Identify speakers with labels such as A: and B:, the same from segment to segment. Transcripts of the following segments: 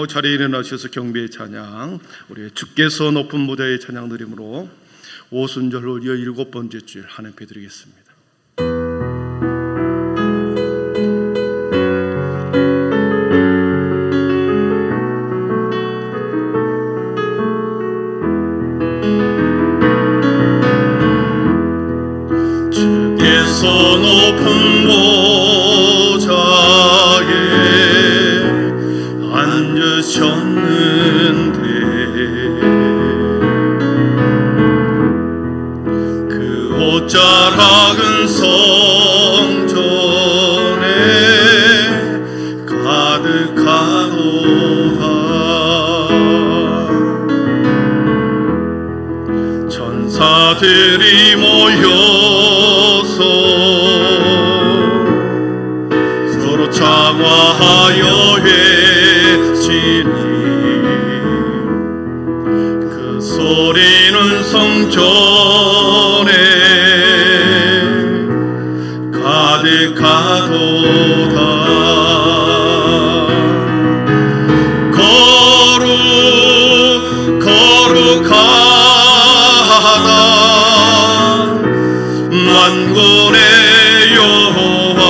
A: 기도하시고 자리에 일어나셔서 경배의 찬양, 우리 주께서 높은 보좌의 찬양 드림으로 오순절 17번째 주일 하나님께 드리겠습니다. 주께서 높은 보좌에 앉으셨는데 그 옷자락은 성전에 가득하도다. 천사들이 모여서 서로 장화하여 외치니 그 소리는 성전에 가득하도다. 거룩하다 만군의 여호와,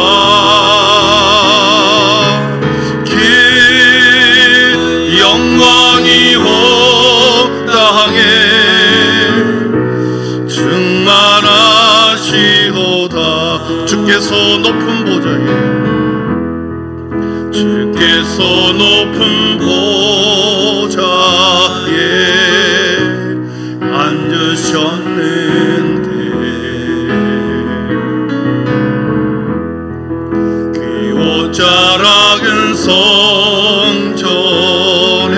A: 그 영광이 온 땅에 충만하시도다. 주께서 높은 보좌에, 주께서 높은 보좌에 앉으셨는데 그 옷자락은 성전에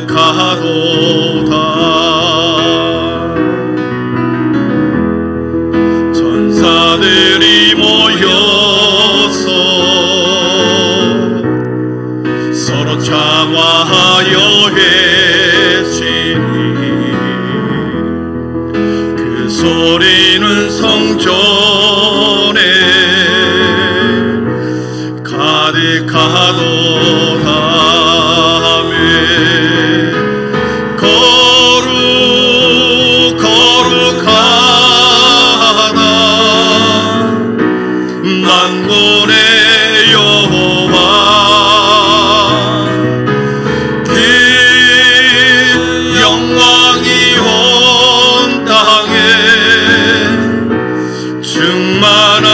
A: 가득하도다. 천사들이 모여서 서로 장화하여 외치니 그 소리는 성전에 가득하도다. 거룩하다 만군의 여호와, 그 영광이 온 땅에 충만하시도다.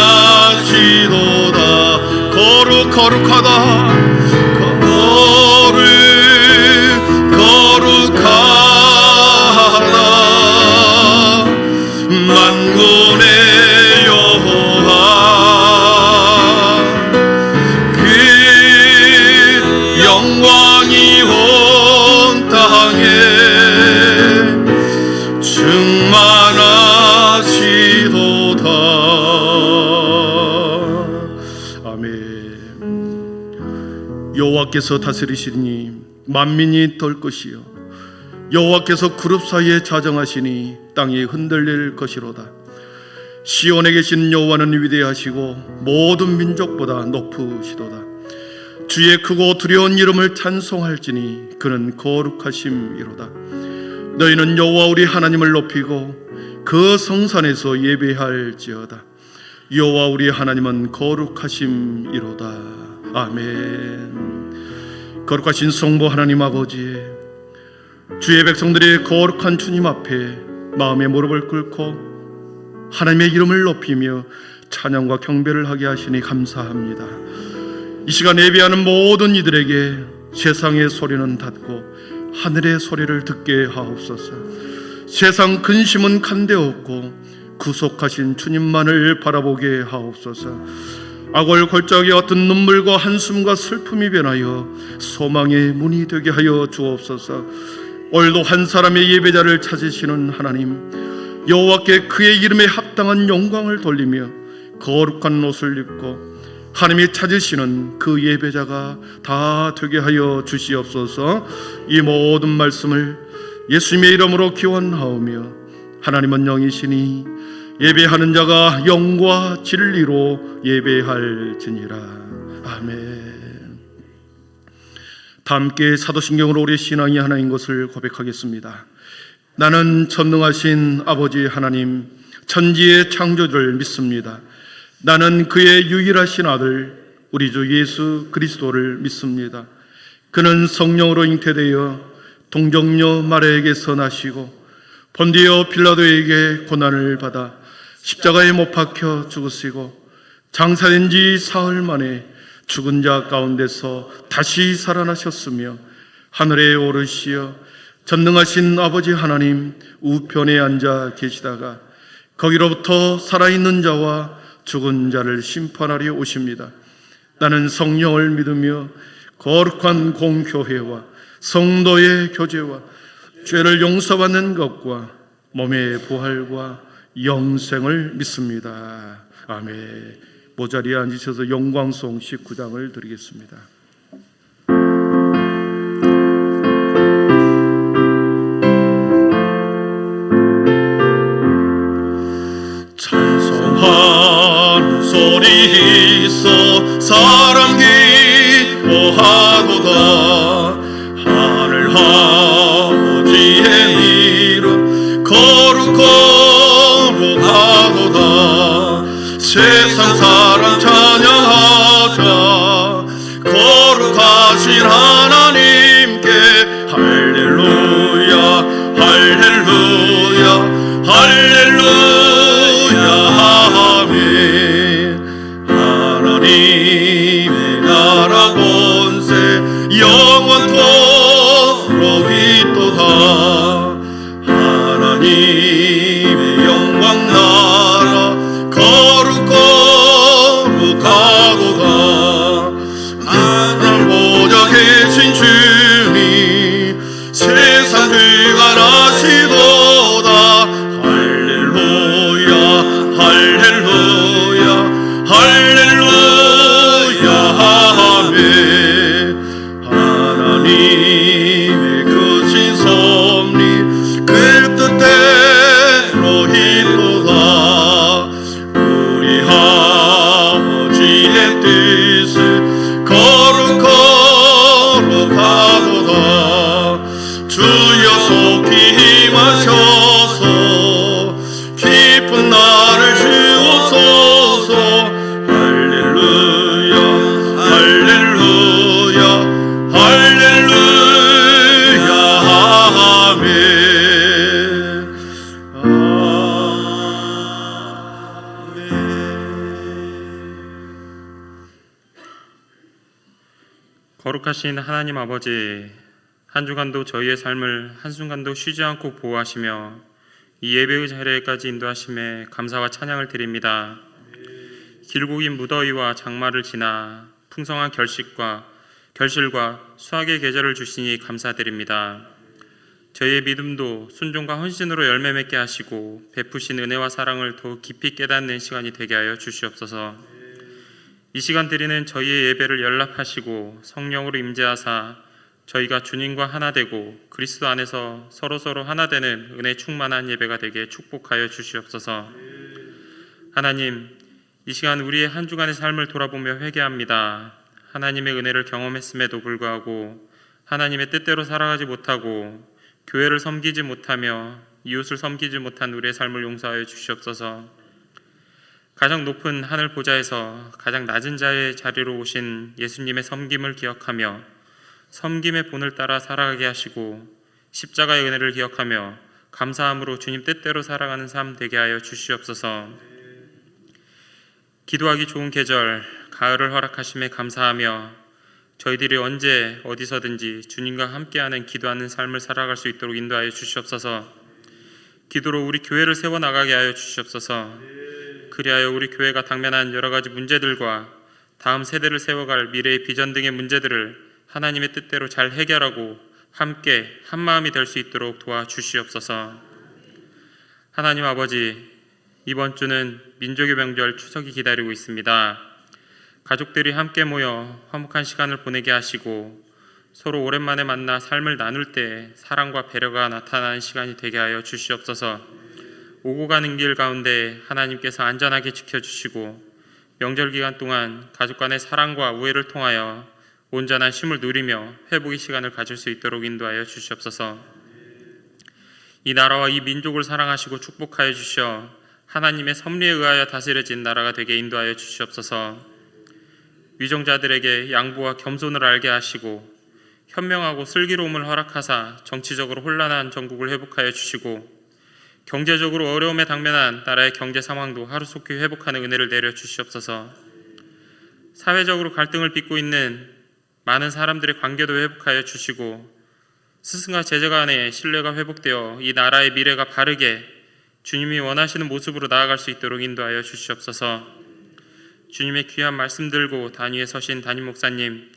A: 거룩하다 만군의 여호와, 그 영광이 온 땅에 충만하시도다. 아멘. 여호와께서 다스리시니 만민이 떨 것이요, 여호와께서 그룹 사이에 자정하시니 땅이 흔들릴 것이로다. 시온에 계신 여호와는 위대하시고 모든 민족보다 높으시도다. 주의 크고 두려운 이름을 찬송할지니 그는 거룩하심이로다. 너희는 여호와 우리 하나님을 높이고 그 성산에서 예배할지어다. 여호와 우리 하나님은 거룩하심이로다. 아멘. 거룩하신 성부 하나님 아버지, 주의 백성들이 거룩한 주님 앞에 마음의 무릎을 꿇고 하나님의 이름을 높이며 찬양과 경배를 하게 하시니 감사합니다. 이 시간 예배하는 모든 이들에게 세상의 소리는 닫고 하늘의 소리를 듣게 하옵소서. 세상 근심은 간대없고 구속하신 주님만을 바라보게 하옵소서. 악월 골짜기 같은 눈물과 한숨과 슬픔이 변하여 소망의 문이 되게 하여 주옵소서. 오늘도 한 사람의 예배자를 찾으시는 하나님, 여호와께 그의 이름에 합당한 영광을 돌리며 거룩한 옷을 입고 하나님이 찾으시는 그 예배자가 다 되게 하여 주시옵소서. 이 모든 말씀을 예수님의 이름으로 기원하오며, 하나님은 영이시니 예배하는 자가 영과 진리로 예배할지니라. 아멘. 다 함께 사도신경으로 우리 신앙이 하나인 것을 고백하겠습니다. 나는 전능하신 아버지 하나님, 천지의 창조주를 믿습니다. 나는 그의 유일하신 아들 우리 주 예수 그리스도를 믿습니다. 그는 성령으로 잉태되어 동정녀 마리아에게서 나시고 본디오 빌라도에게 고난을 받아 십자가에 못 박혀 죽으시고 장사된 지 사흘 만에 죽은 자 가운데서 다시 살아나셨으며 하늘에 오르시어 전능하신 아버지 하나님 우편에 앉아 계시다가 거기로부터 살아있는 자와 죽은 자를 심판하려 오십니다. 나는 성령을 믿으며 거룩한 공교회와 성도의 교제와 죄를 용서받는 것과 몸의 부활과 영생을 믿습니다. 아멘. 모자리에 앉으셔서 영광송 19장을 드리겠습니다. 찬송하는 소리 있어 사람 기뻐하도다. 하늘 아버지의 이름 거룩하도다. 세상 사람 찬양하자. 거룩하신 하나님께 할렐루야 할렐루야 할렐루야 아멘. 하나님의 나라 권세 영원토록 있도다. 하나님의 영광 나라 거룩하도다. 하늘 보좌 계신 주님 세상 그가 나시도다. 할렐루야 할렐루야 할렐루야 아멘. 하나님의 크신 섭리 그 뜻대로 있도다. 우리 아버지의 뜻을 거룩하도다. 주여 속히 임하셔서 깊은 나를 주옵소서. 할렐루야 할렐루야 할렐루야 아멘.
B: 거룩하신 하나님 아버지, 한 주간도 저희의 삶을 한순간도 쉬지 않고 보호하시며 이 예배의 자리에까지 인도하심에 감사와 찬양을 드립니다. 길고 긴 무더위와 장마를 지나 풍성한 결실과 수확의 계절을 주시니 감사드립니다. 저희의 믿음도 순종과 헌신으로 열매 맺게 하시고 베푸신 은혜와 사랑을 더욱 깊이 깨닫는 시간이 되게 하여 주시옵소서. 이 시간 드리는 저희의 예배를 연락하시고 성령으로 임재하사 저희가 주님과 하나 되고 그리스도 안에서 서로서로 하나 되는 은혜 충만한 예배가 되게 축복하여 주시옵소서. 하나님, 이 시간 우리의 한 주간의 삶을 돌아보며 회개합니다. 하나님의 은혜를 경험했음에도 불구하고 하나님의 뜻대로 살아가지 못하고 교회를 섬기지 못하며 이웃을 섬기지 못한 우리의 삶을 용서하여 주시옵소서. 가장 높은 하늘 보좌에서 가장 낮은 자의 자리로 오신 예수님의 섬김을 기억하며 섬김의 본을 따라 살아가게 하시고 십자가의 은혜를 기억하며 감사함으로 주님 뜻대로 살아가는 삶 되게 하여 주시옵소서. 기도하기 좋은 계절 가을을 허락하심에 감사하며 저희들이 언제 어디서든지 주님과 함께하는 기도하는 삶을 살아갈 수 있도록 인도하여 주시옵소서. 기도로 우리 교회를 세워나가게 하여 주시옵소서. 그리하여 우리 교회가 당면한 여러 가지 문제들과 다음 세대를 세워갈 미래의 비전 등의 문제들을 하나님의 뜻대로 잘 해결하고 함께 한마음이 될 수 있도록 도와주시옵소서. 하나님 아버지, 이번 주는 민족의 명절 추석이 기다리고 있습니다. 가족들이 함께 모여 화목한 시간을 보내게 하시고 서로 오랜만에 만나 삶을 나눌 때 사랑과 배려가 나타나는 시간이 되게 하여 주시옵소서. 오고 가는 길 가운데 하나님께서 안전하게 지켜주시고 명절 기간 동안 가족 간의 사랑과 우애를 통하여 온전한 쉼을 누리며 회복의 시간을 가질 수 있도록 인도하여 주시옵소서. 이 나라와 이 민족을 사랑하시고 축복하여 주시어 하나님의 섭리에 의하여 다스려진 나라가 되게 인도하여 주시옵소서. 위정자들에게 양보와 겸손을 알게 하시고 현명하고 슬기로움을 허락하사 정치적으로 혼란한 전국을 회복하여 주시고 경제적으로 어려움에 당면한 나라의 경제 상황도 하루속히 회복하는 은혜를 내려 주시옵소서. 사회적으로 갈등을 빚고 있는 많은 사람들의 관계도 회복하여 주시고 스승과 제자 간의 신뢰가 회복되어 이 나라의 미래가 바르게 주님이 원하시는 모습으로 나아갈 수 있도록 인도하여 주시옵소서. 주님의 귀한 말씀 들고 단위에 서신 담임 목사님,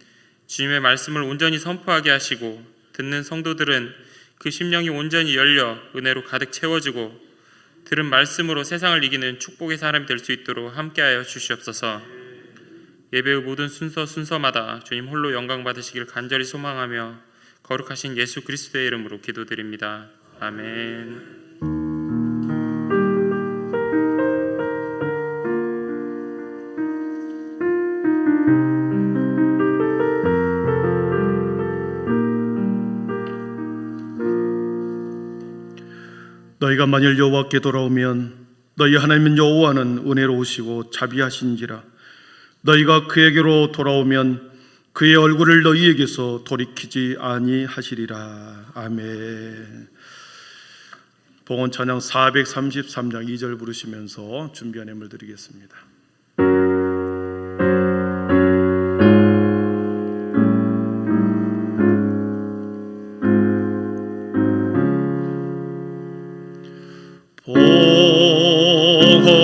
B: 주님의 말씀을 온전히 선포하게 하시고 듣는 성도들은 그 심령이 온전히 열려 은혜로 가득 채워지고 들은 말씀으로 세상을 이기는 축복의 사람이 될 수 있도록 함께하여 주시옵소서. 예배의 모든 순서마다 주님 홀로 영광 받으시길 간절히 소망하며 거룩하신 예수 그리스도의 이름으로 기도드립니다. 아멘.
A: 너희가 만일 여호와께 돌아오면 너희 하나님 여호와는 은혜로우시고 자비하신지라. 너희가 그에게로 돌아오면 그의 얼굴을 너희에게서 돌이키지 아니하시리라. 아멘. 봉헌 찬양 433장 2절 부르시면서 준비한 예물 드리겠습니다.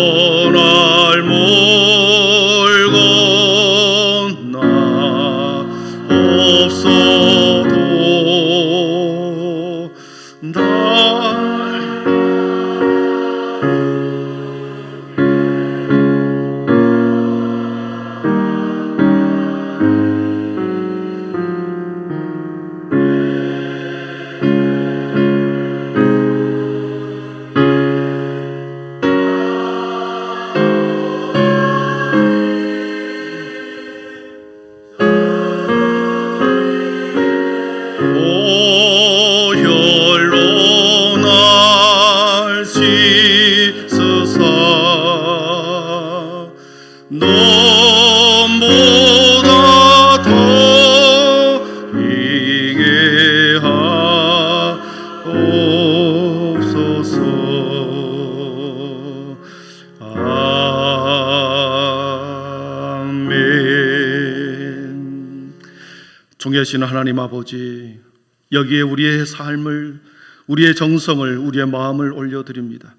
A: 봉헌할 몰고 나 없어도 날 오혈로 날 씻으사 nom보다 더 이게 하옵소서. 아멘. 존귀하신 하나님 아버지, 여기에 우리의 삶을, 우리의 정성을, 우리의 마음을 올려드립니다.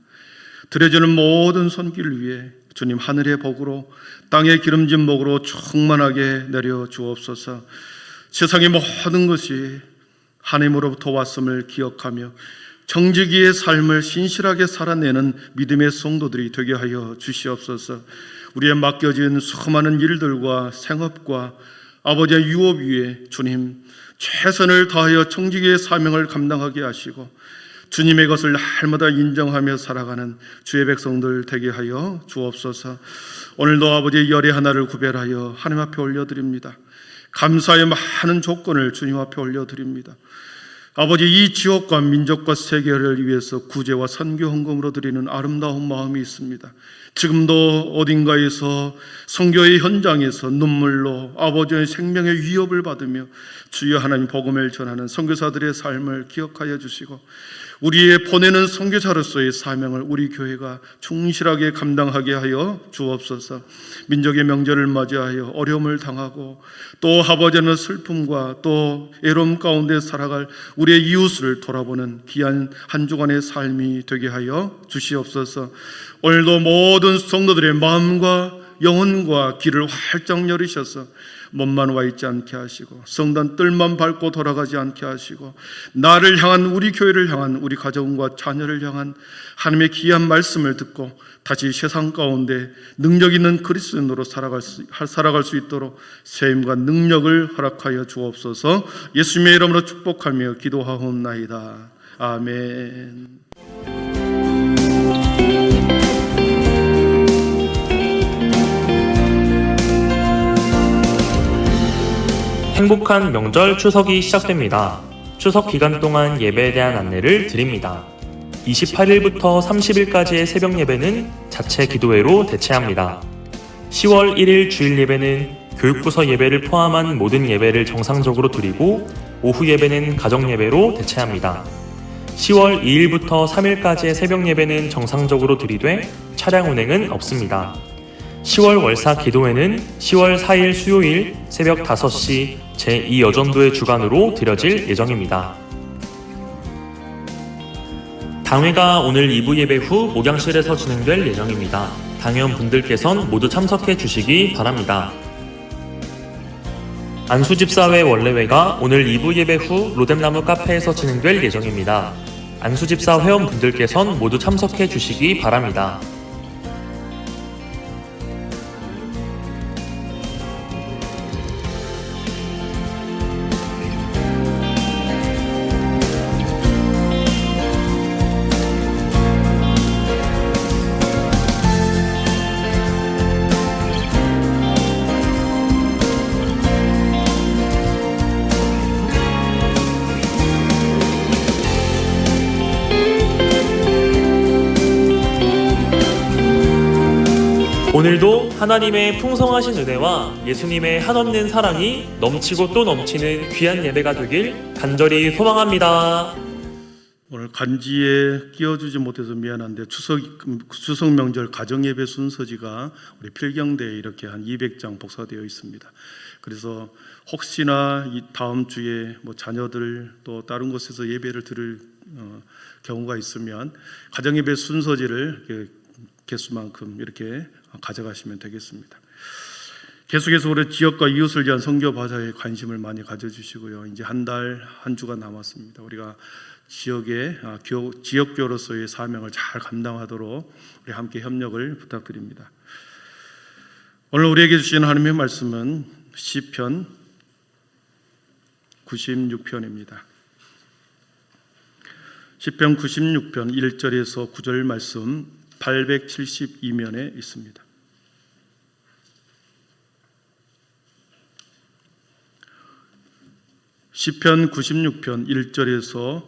A: 드려지는 모든 손길을 위해 주님 하늘의 복으로 땅의 기름진 복으로 충만하게 내려 주옵소서. 세상의 모든 것이 하나님으로부터 왔음을 기억하며 정직이의 삶을 신실하게 살아내는 믿음의 성도들이 되게 하여 주시옵소서. 우리의 맡겨진 수많은 일들과 생업과 아버지의 유업 위에 주님 최선을 다하여 정직의 사명을 감당하게 하시고 주님의 것을 날마다 인정하며 살아가는 주의 백성들 되게 하여 주옵소서. 오늘도 아버지의 열의 하나를 구별하여 하나님 앞에 올려드립니다. 감사의 많은 조건을 주님 앞에 올려드립니다. 아버지, 이 지역과 민족과 세계를 위해서 구제와 선교 헌금으로 드리는 아름다운 마음이 있습니다. 지금도 어딘가에서 선교의 현장에서 눈물로 아버지의 생명의 위협을 받으며 주여 하나님 복음을 전하는 선교사들의 삶을 기억하여 주시고 우리의 보내는 선교사로서의 사명을 우리 교회가 충실하게 감당하게 하여 주옵소서. 민족의 명절을 맞이하여 어려움을 당하고 또 아버지는 슬픔과 또 애로움 가운데 살아갈 우리의 이웃을 돌아보는 귀한 한 주간의 삶이 되게 하여 주시옵소서. 오늘도 모든 성도들의 마음과 영혼과 귀를 활짝 열으셔서 몸만 와 있지 않게 하시고 성단 뜰만 밟고 돌아가지 않게 하시고 나를 향한, 우리 교회를 향한, 우리 가정과 자녀를 향한 하나님의 귀한 말씀을 듣고 다시 세상 가운데 능력 있는 그리스도인으로 살아갈 수 있도록 세임과 능력을 허락하여 주옵소서. 예수님의 이름으로 축복하며 기도하옵나이다. 아멘.
C: 행복한 명절 추석이 시작됩니다. 추석 기간 동안 예배에 대한 안내를 드립니다. 28일부터 30일까지의 새벽 예배는 자체 기도회로 대체합니다. 10월 1일 주일 예배는 교육부서 예배를 포함한 모든 예배를 정상적으로 드리고 오후 예배는 가정 예배로 대체합니다. 10월 2일부터 3일까지의 새벽 예배는 정상적으로 드리되 차량 운행은 없습니다. 10월 월사 기도회는 10월 4일 수요일 새벽 5시 제2여전도의 주관으로 드려질 예정입니다. 당회가 오늘 2부 예배 후 목양실에서 진행될 예정입니다. 당회원분들께선 모두 참석해 주시기 바랍니다. 안수집사회 원래회가 오늘 2부 예배 후 로뎀나무 카페에서 진행될 예정입니다. 안수집사 회원분들께선 모두 참석해 주시기 바랍니다. 오늘도 하나님의 풍성하신 은혜와 예수님의 한없는 사랑이 넘치고 또 넘치는 귀한 예배가 되길 간절히 소망합니다.
A: 오늘 간지에 끼워주지 못해서 미안한데 추석 명절 가정예배 순서지가 우리 필경대에 이렇게 한 200장 복사되어 있습니다. 그래서 혹시나 이 다음 주에 뭐 자녀들 또 다른 곳에서 예배를 들을 경우가 있으면 가정예배 순서지를 개수만큼 이렇게 가져가시면 되겠습니다. 계속해서 우리 지역과 이웃을 위한 선교 바자에 관심을 많이 가져주시고요. 이제 한 주가 남았습니다. 우리가 지역교로서의 사명을 잘 감당하도록 우리 함께 협력을 부탁드립니다. 오늘 우리에게 주신 하나님의 말씀은 시편 96편입니다. 시편 96편 1절에서 9절 말씀 872면에 있습니다. 시편 96편 1절에서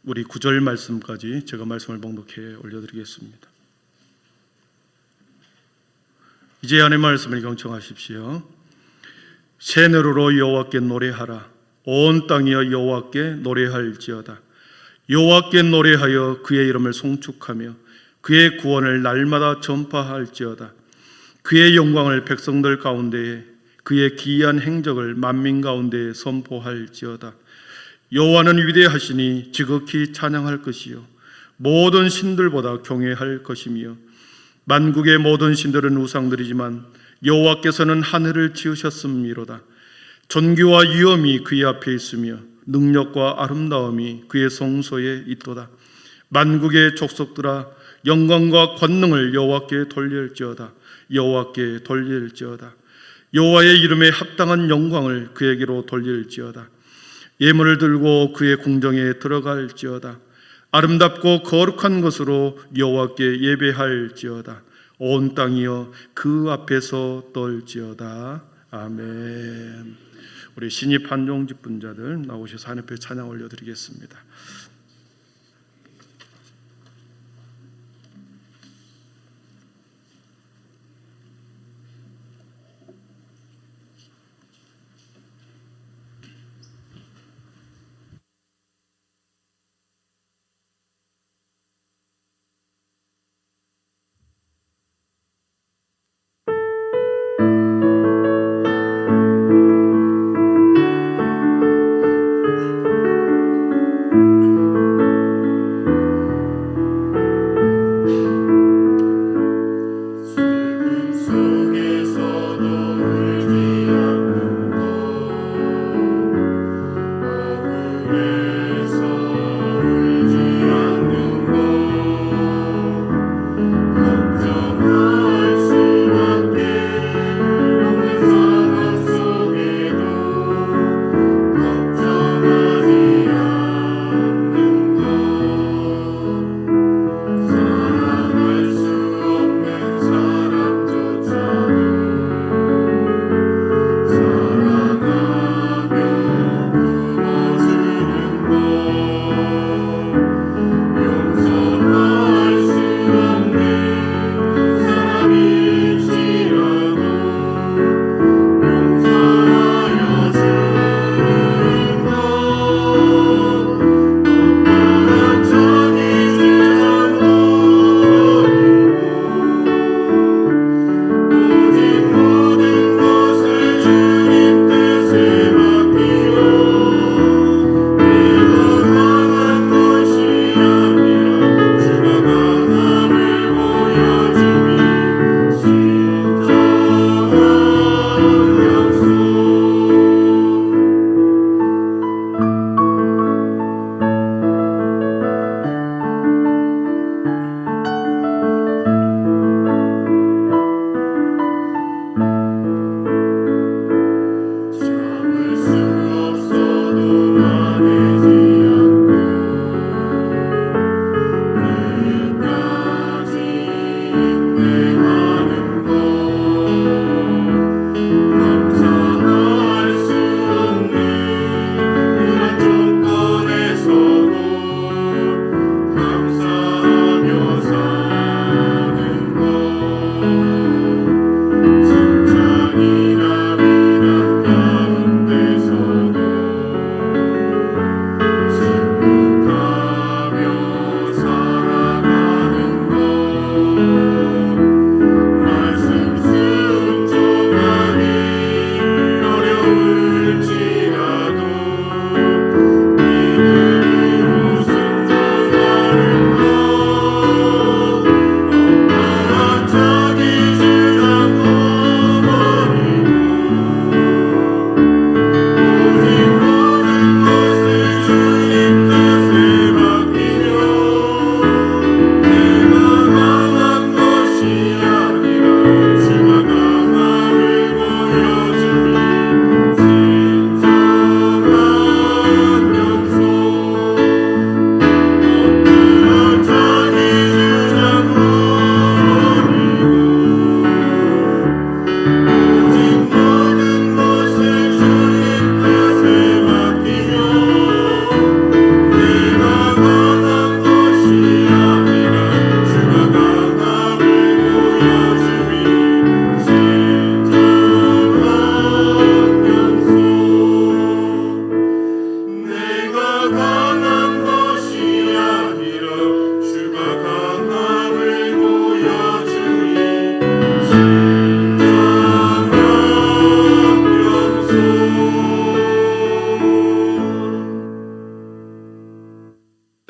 A: 우리 9절 말씀까지 제가 말씀을 봉독해 올려드리겠습니다. 이제 하나님의 말씀을 경청하십시오. 새노래로 여호와께 노래하라. 온 땅이여 여호와께 노래할지어다. 여호와께 노래하여 그의 이름을 송축하며 그의 구원을 날마다 전파할지어다. 그의 영광을 백성들 가운데에 그의 기이한 행적을 만민 가운데에 선포할지어다. 여호와는 위대하시니 지극히 찬양할 것이요 모든 신들보다 경외할 것이며 만국의 모든 신들은 우상들이지만 여호와께서는 하늘을 지으셨음이로다. 존귀와 위엄이 그의 앞에 있으며 능력과 아름다움이 그의 성소에 있도다. 만국의 족속들아 영광과 권능을 여호와께 돌릴지어다. 여호와께 돌릴지어다. 여호와의 이름에 합당한 영광을 그에게로 돌릴지어다. 예물을 들고 그의 궁정에 들어갈지어다. 아름답고 거룩한 것으로 여호와께 예배할지어다. 온 땅이여 그 앞에서 떨지어다. 아멘. 우리 신입 한종 집분자들 나오셔서 하나님 앞에 찬양 올려드리겠습니다.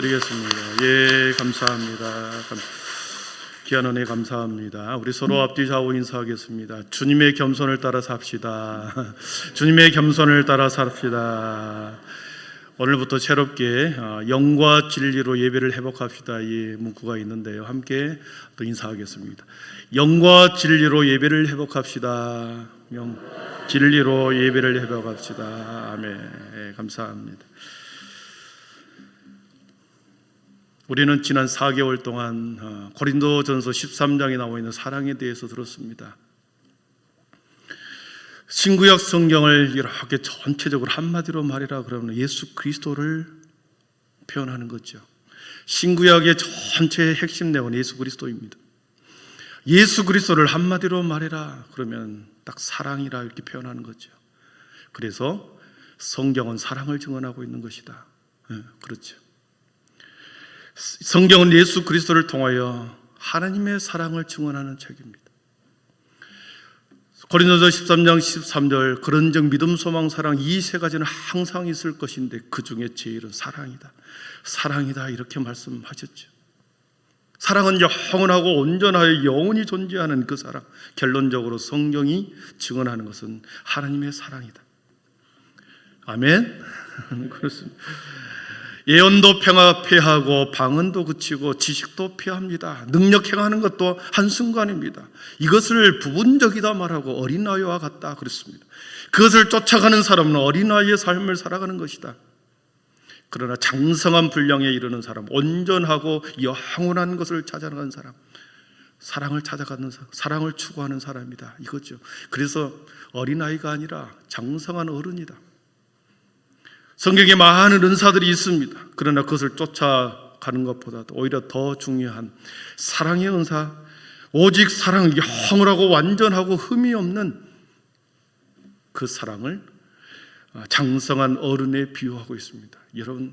A: 드리겠습니다. 예, 감사합니다. 귀한 은혜 감사합니다. 우리 서로 앞뒤 좌우 인사하겠습니다. 주님의 겸손을 따라 삽시다. 주님의 겸손을 따라 삽시다. 오늘부터 새롭게 영과 진리로 예배를 회복합시다. 이 문구가 있는데요. 함께 또 인사하겠습니다. 영과 진리로 예배를 회복합시다. 진리로 예배를 회복합시다. 아멘. 예, 감사합니다. 우리는 지난 4개월 동안 고린도전서 13장에 나와 있는 사랑에 대해서 들었습니다. 신구약 성경을 이렇게 전체적으로 한마디로 말해라 그러면 예수 그리스도를 표현하는 거죠. 신구약의 전체의 핵심 내용은 예수 그리스도입니다. 예수 그리스도를 한마디로 말해라 그러면 딱 사랑이라 이렇게 표현하는 거죠. 그래서 성경은 사랑을 증언하고 있는 것이다. 그렇죠. 성경은 예수 그리스도를 통하여 하나님의 사랑을 증언하는 책입니다. 고린도서 13장 13절 그런즉 믿음, 소망, 사랑 이 세 가지는 항상 있을 것인데 그 중에 제일은 사랑이다. 사랑이다 이렇게 말씀하셨죠. 사랑은 영원하고 온전하여 영원히 존재하는 그 사랑. 결론적으로 성경이 증언하는 것은 하나님의 사랑이다. 아멘. 그렇습니다. 예언도 패하고 방언도 그치고 지식도 패합니다. 능력 행하는 것도 한순간입니다. 이것을 부분적이다 말하고 어린아이와 같다 그랬습니다. 그것을 쫓아가는 사람은 어린아이의 삶을 살아가는 것이다. 그러나 장성한 분량에 이르는 사람, 온전하고 영원한 것을 찾아가는 사람, 사랑을 찾아가는 사람, 사랑을 추구하는 사람이다 이거죠. 그래서 어린아이가 아니라 장성한 어른이다. 성경에 많은 은사들이 있습니다. 그러나 그것을 쫓아가는 것보다도 오히려 더 중요한 사랑의 은사, 오직 사랑, 영원하고 완전하고 흠이 없는 그 사랑을 장성한 어른에 비유하고 있습니다. 여러분,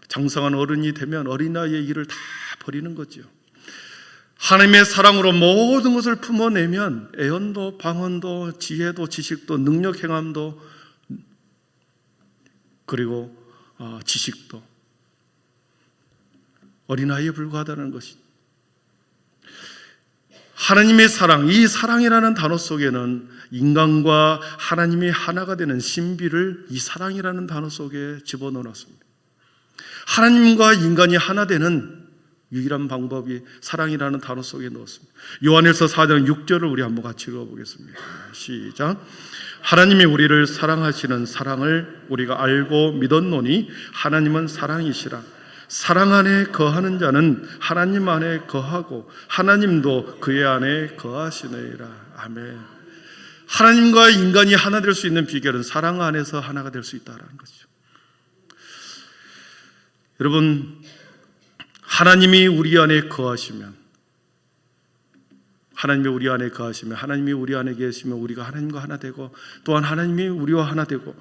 A: 장성한 어른이 되면 어린아이의 일을 다 버리는 거죠. 하나님의 사랑으로 모든 것을 품어내면 애언도 방언도 지혜도 지식도 능력 행함도 그리고 지식도 어린아이에 불과하다는 것이 하나님의 사랑, 이 사랑이라는 단어 속에는 인간과 하나님이 하나가 되는 신비를 이 사랑이라는 단어 속에 집어넣어놨습니다. 하나님과 인간이 하나 되는 유일한 방법이 사랑이라는 단어 속에 넣었습니다. 요한일서 4장 6절을 우리 한번 같이 읽어보겠습니다. 시작. 하나님이 우리를 사랑하시는 사랑을 우리가 알고 믿었노니 하나님은 사랑이시라. 사랑 안에 거하는 자는 하나님 안에 거하고 하나님도 그의 안에 거하시느니라. 아멘. 하나님과 인간이 하나 될 수 있는 비결은 사랑 안에서 하나가 될 수 있다는 것이죠. 여러분, 하나님이 우리 안에 거하시면 하나님이 우리 안에 거하시면 하나님이 우리 안에 계시면 우리가 하나님과 하나 되고 또한 하나님이 우리와 하나 되고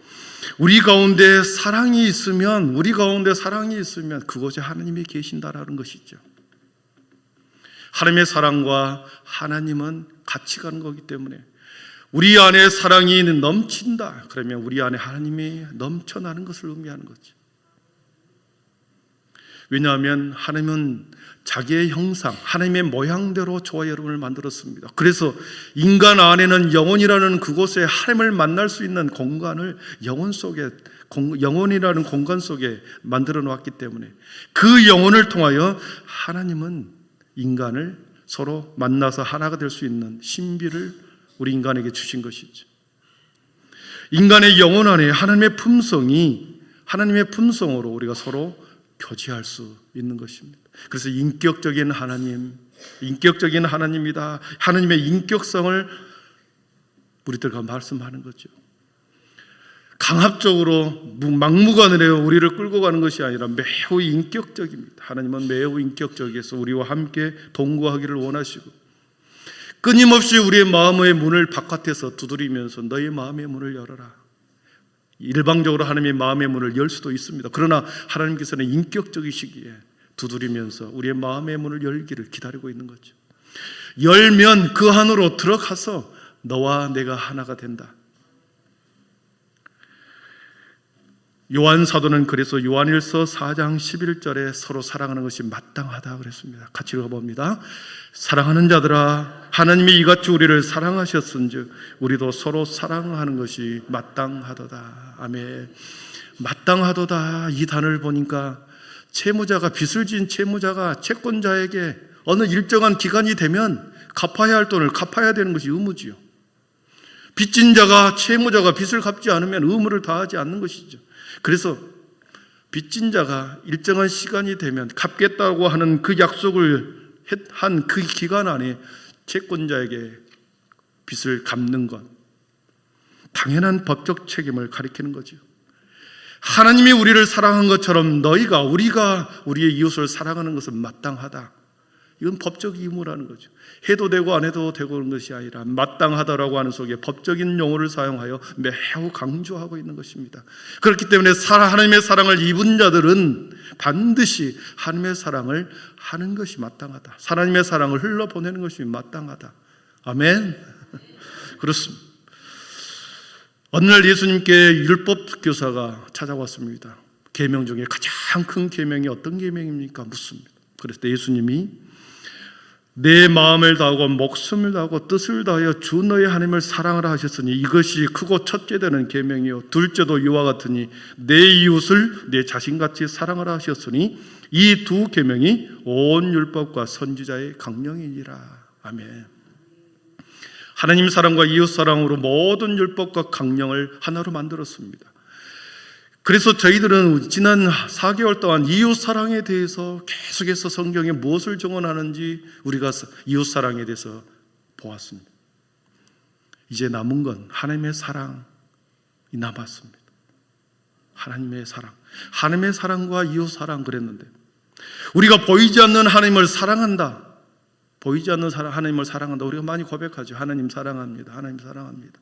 A: 우리 가운데 사랑이 있으면 그곳에 하나님이 계신다라는 것이죠. 하나님의 사랑과 하나님은 같이 가는 거기 때문에 우리 안에 사랑이 넘친다 그러면 우리 안에 하나님이 넘쳐나는 것을 의미하는 거죠. 왜냐하면 하나님은 자기의 형상, 하나님의 모양대로 저와 여러분을 만들었습니다. 그래서 인간 안에는 영혼이라는 그곳에 하나님을 만날 수 있는 공간을 영혼이라는 공간 속에 만들어 놓았기 때문에 그 영혼을 통하여 하나님은 인간을 서로 만나서 하나가 될 수 있는 신비를 우리 인간에게 주신 것이죠. 인간의 영혼 안에 하나님의 품성으로 우리가 서로 교제할 수 있는 것입니다. 그래서 인격적인 하나님이다. 하나님의 인격성을 우리들과 말씀하는 거죠. 강압적으로 막무가내로 우리를 끌고 가는 것이 아니라 매우 인격적입니다. 하나님은 매우 인격적이어서 우리와 함께 동거하기를 원하시고 끊임없이 우리의 마음의 문을 바깥에서 두드리면서 너의 마음의 문을 열어라. 일방적으로 하나님의 마음의 문을 열 수도 있습니다. 그러나 하나님께서는 인격적이시기에 두드리면서 우리의 마음의 문을 열기를 기다리고 있는 거죠. 열면 그 안으로 들어가서 너와 내가 하나가 된다. 요한 사도는 그래서 요한일서 4장 11절에 서로 사랑하는 것이 마땅하다 그랬습니다. 같이 읽어봅니다. 사랑하는 자들아, 하나님이 이같이 우리를 사랑하셨은즉 우리도 서로 사랑하는 것이 마땅하도다. 아멘. 마땅하도다, 이 단어를 보니까 채무자가, 빚을 지은 채무자가 채권자에게 어느 일정한 기간이 되면 갚아야 할 돈을 갚아야 되는 것이 의무지요. 빚진 자가, 채무자가 빚을 갚지 않으면 의무를 다하지 않는 것이죠. 그래서 빚진 자가 일정한 시간이 되면 갚겠다고 하는 그 약속을 한 그 기간 안에 채권자에게 빚을 갚는 것, 당연한 법적 책임을 가리키는 거죠. 하나님이 우리를 사랑한 것처럼 우리가 우리의 이웃을 사랑하는 것은 마땅하다. 이건 법적 의무라는 거죠. 해도 되고 안 해도 되고 그런 것이 아니라 마땅하다라고 하는 속에 법적인 용어를 사용하여 매우 강조하고 있는 것입니다. 그렇기 때문에 하나님의 사랑을 입은 자들은 반드시 하나님의 사랑을 하는 것이 마땅하다. 하나님의 사랑을 흘러보내는 것이 마땅하다. 아멘. 그렇습니다. 어느 날 예수님께 율법 교사가 찾아왔습니다. 계명 중에 가장 큰 계명이 어떤 계명입니까? 묻습니다. 그래서 예수님이 내 마음을 다하고 목숨을 다하고 뜻을 다하여 주 너의 하나님을 사랑하라 하셨으니 이것이 크고 첫째 되는 계명이요 둘째도 이와 같으니 내 이웃을 내 자신같이 사랑하라 하셨으니 이 두 계명이 온 율법과 선지자의 강령이니라. 아멘. 하나님 사랑과 이웃 사랑으로 모든 율법과 강령을 하나로 만들었습니다. 그래서 저희들은 지난 4개월 동안 이웃 사랑에 대해서 계속해서 성경에 무엇을 증언하는지 우리가 이웃 사랑에 대해서 보았습니다. 이제 남은 건 하나님의 사랑이 남았습니다. 하나님의 사랑, 하나님의 사랑과 이웃 사랑 그랬는데 우리가 보이지 않는 하나님을 사랑한다. 보이지 않는 하나님을 사랑한다. 우리가 많이 고백하죠. 하나님 사랑합니다. 하나님 사랑합니다.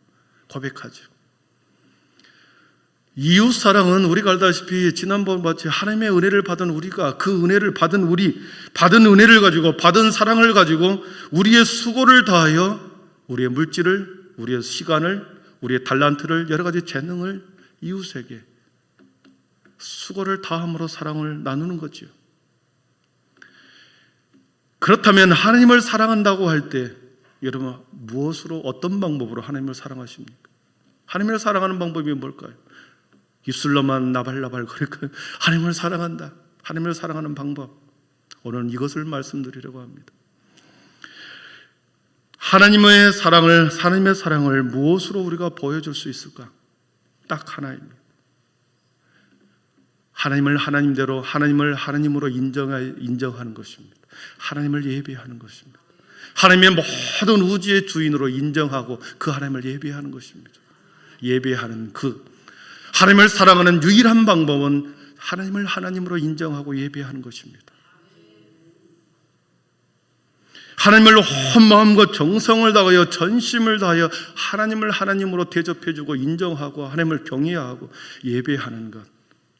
A: 고백하죠. 이웃 사랑은 우리가 알다시피 지난번 같이 하나님의 은혜를 받은 우리가 그 은혜를 받은 은혜를 가지고 받은 사랑을 가지고 우리의 수고를 다하여 우리의 물질을, 우리의 시간을, 우리의 달란트를, 여러 가지 재능을 이웃에게 수고를 다함으로 사랑을 나누는 거지요. 그렇다면 하나님을 사랑한다고 할 때 여러분 무엇으로, 어떤 방법으로 하나님을 사랑하십니까? 하나님을 사랑하는 방법이 뭘까요? 입술로만 나발나발 거릴까요? 하나님을 사랑한다. 하나님을 사랑하는 방법. 오늘은 이것을 말씀드리려고 합니다. 하나님의 사랑을 무엇으로 우리가 보여줄 수 있을까? 딱 하나입니다. 하나님을 하나님대로, 하나님을 하나님으로 인정하는 것입니다. 하나님을 예배하는 것입니다. 하나님의 모든 우주의 주인으로 인정하고 그 하나님을 예배하는 것입니다. 예배하는 하나님을 사랑하는 유일한 방법은 하나님을 하나님으로 인정하고 예배하는 것입니다. 하나님을 온 마음과 정성을 다하여 전심을 다하여 하나님을 하나님으로 대접해주고 인정하고 하나님을 경외하고 예배하는 것,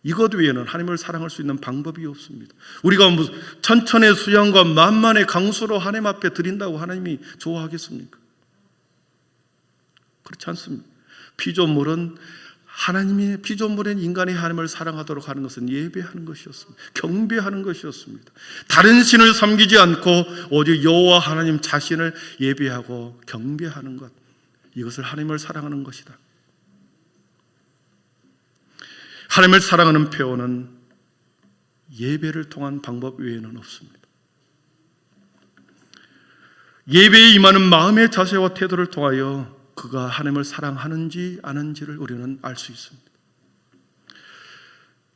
A: 이것 외에는 하나님을 사랑할 수 있는 방법이 없습니다. 우리가 천천의 수양과 만만의 강수로 하나님 앞에 드린다고 하나님이 좋아하겠습니까? 그렇지 않습니다. 피조물은 인간이 하나님을 사랑하도록 하는 것은 예배하는 것이었습니다. 경배하는 것이었습니다. 다른 신을 섬기지 않고 오직 여호와 하나님 자신을 예배하고 경배하는 것, 이것을 하나님을 사랑하는 것이다. 하나님을 사랑하는 표현은 예배를 통한 방법 외에는 없습니다. 예배에 임하는 마음의 자세와 태도를 통하여 그가 하나님을 사랑하는지 아는지를 우리는 알 수 있습니다.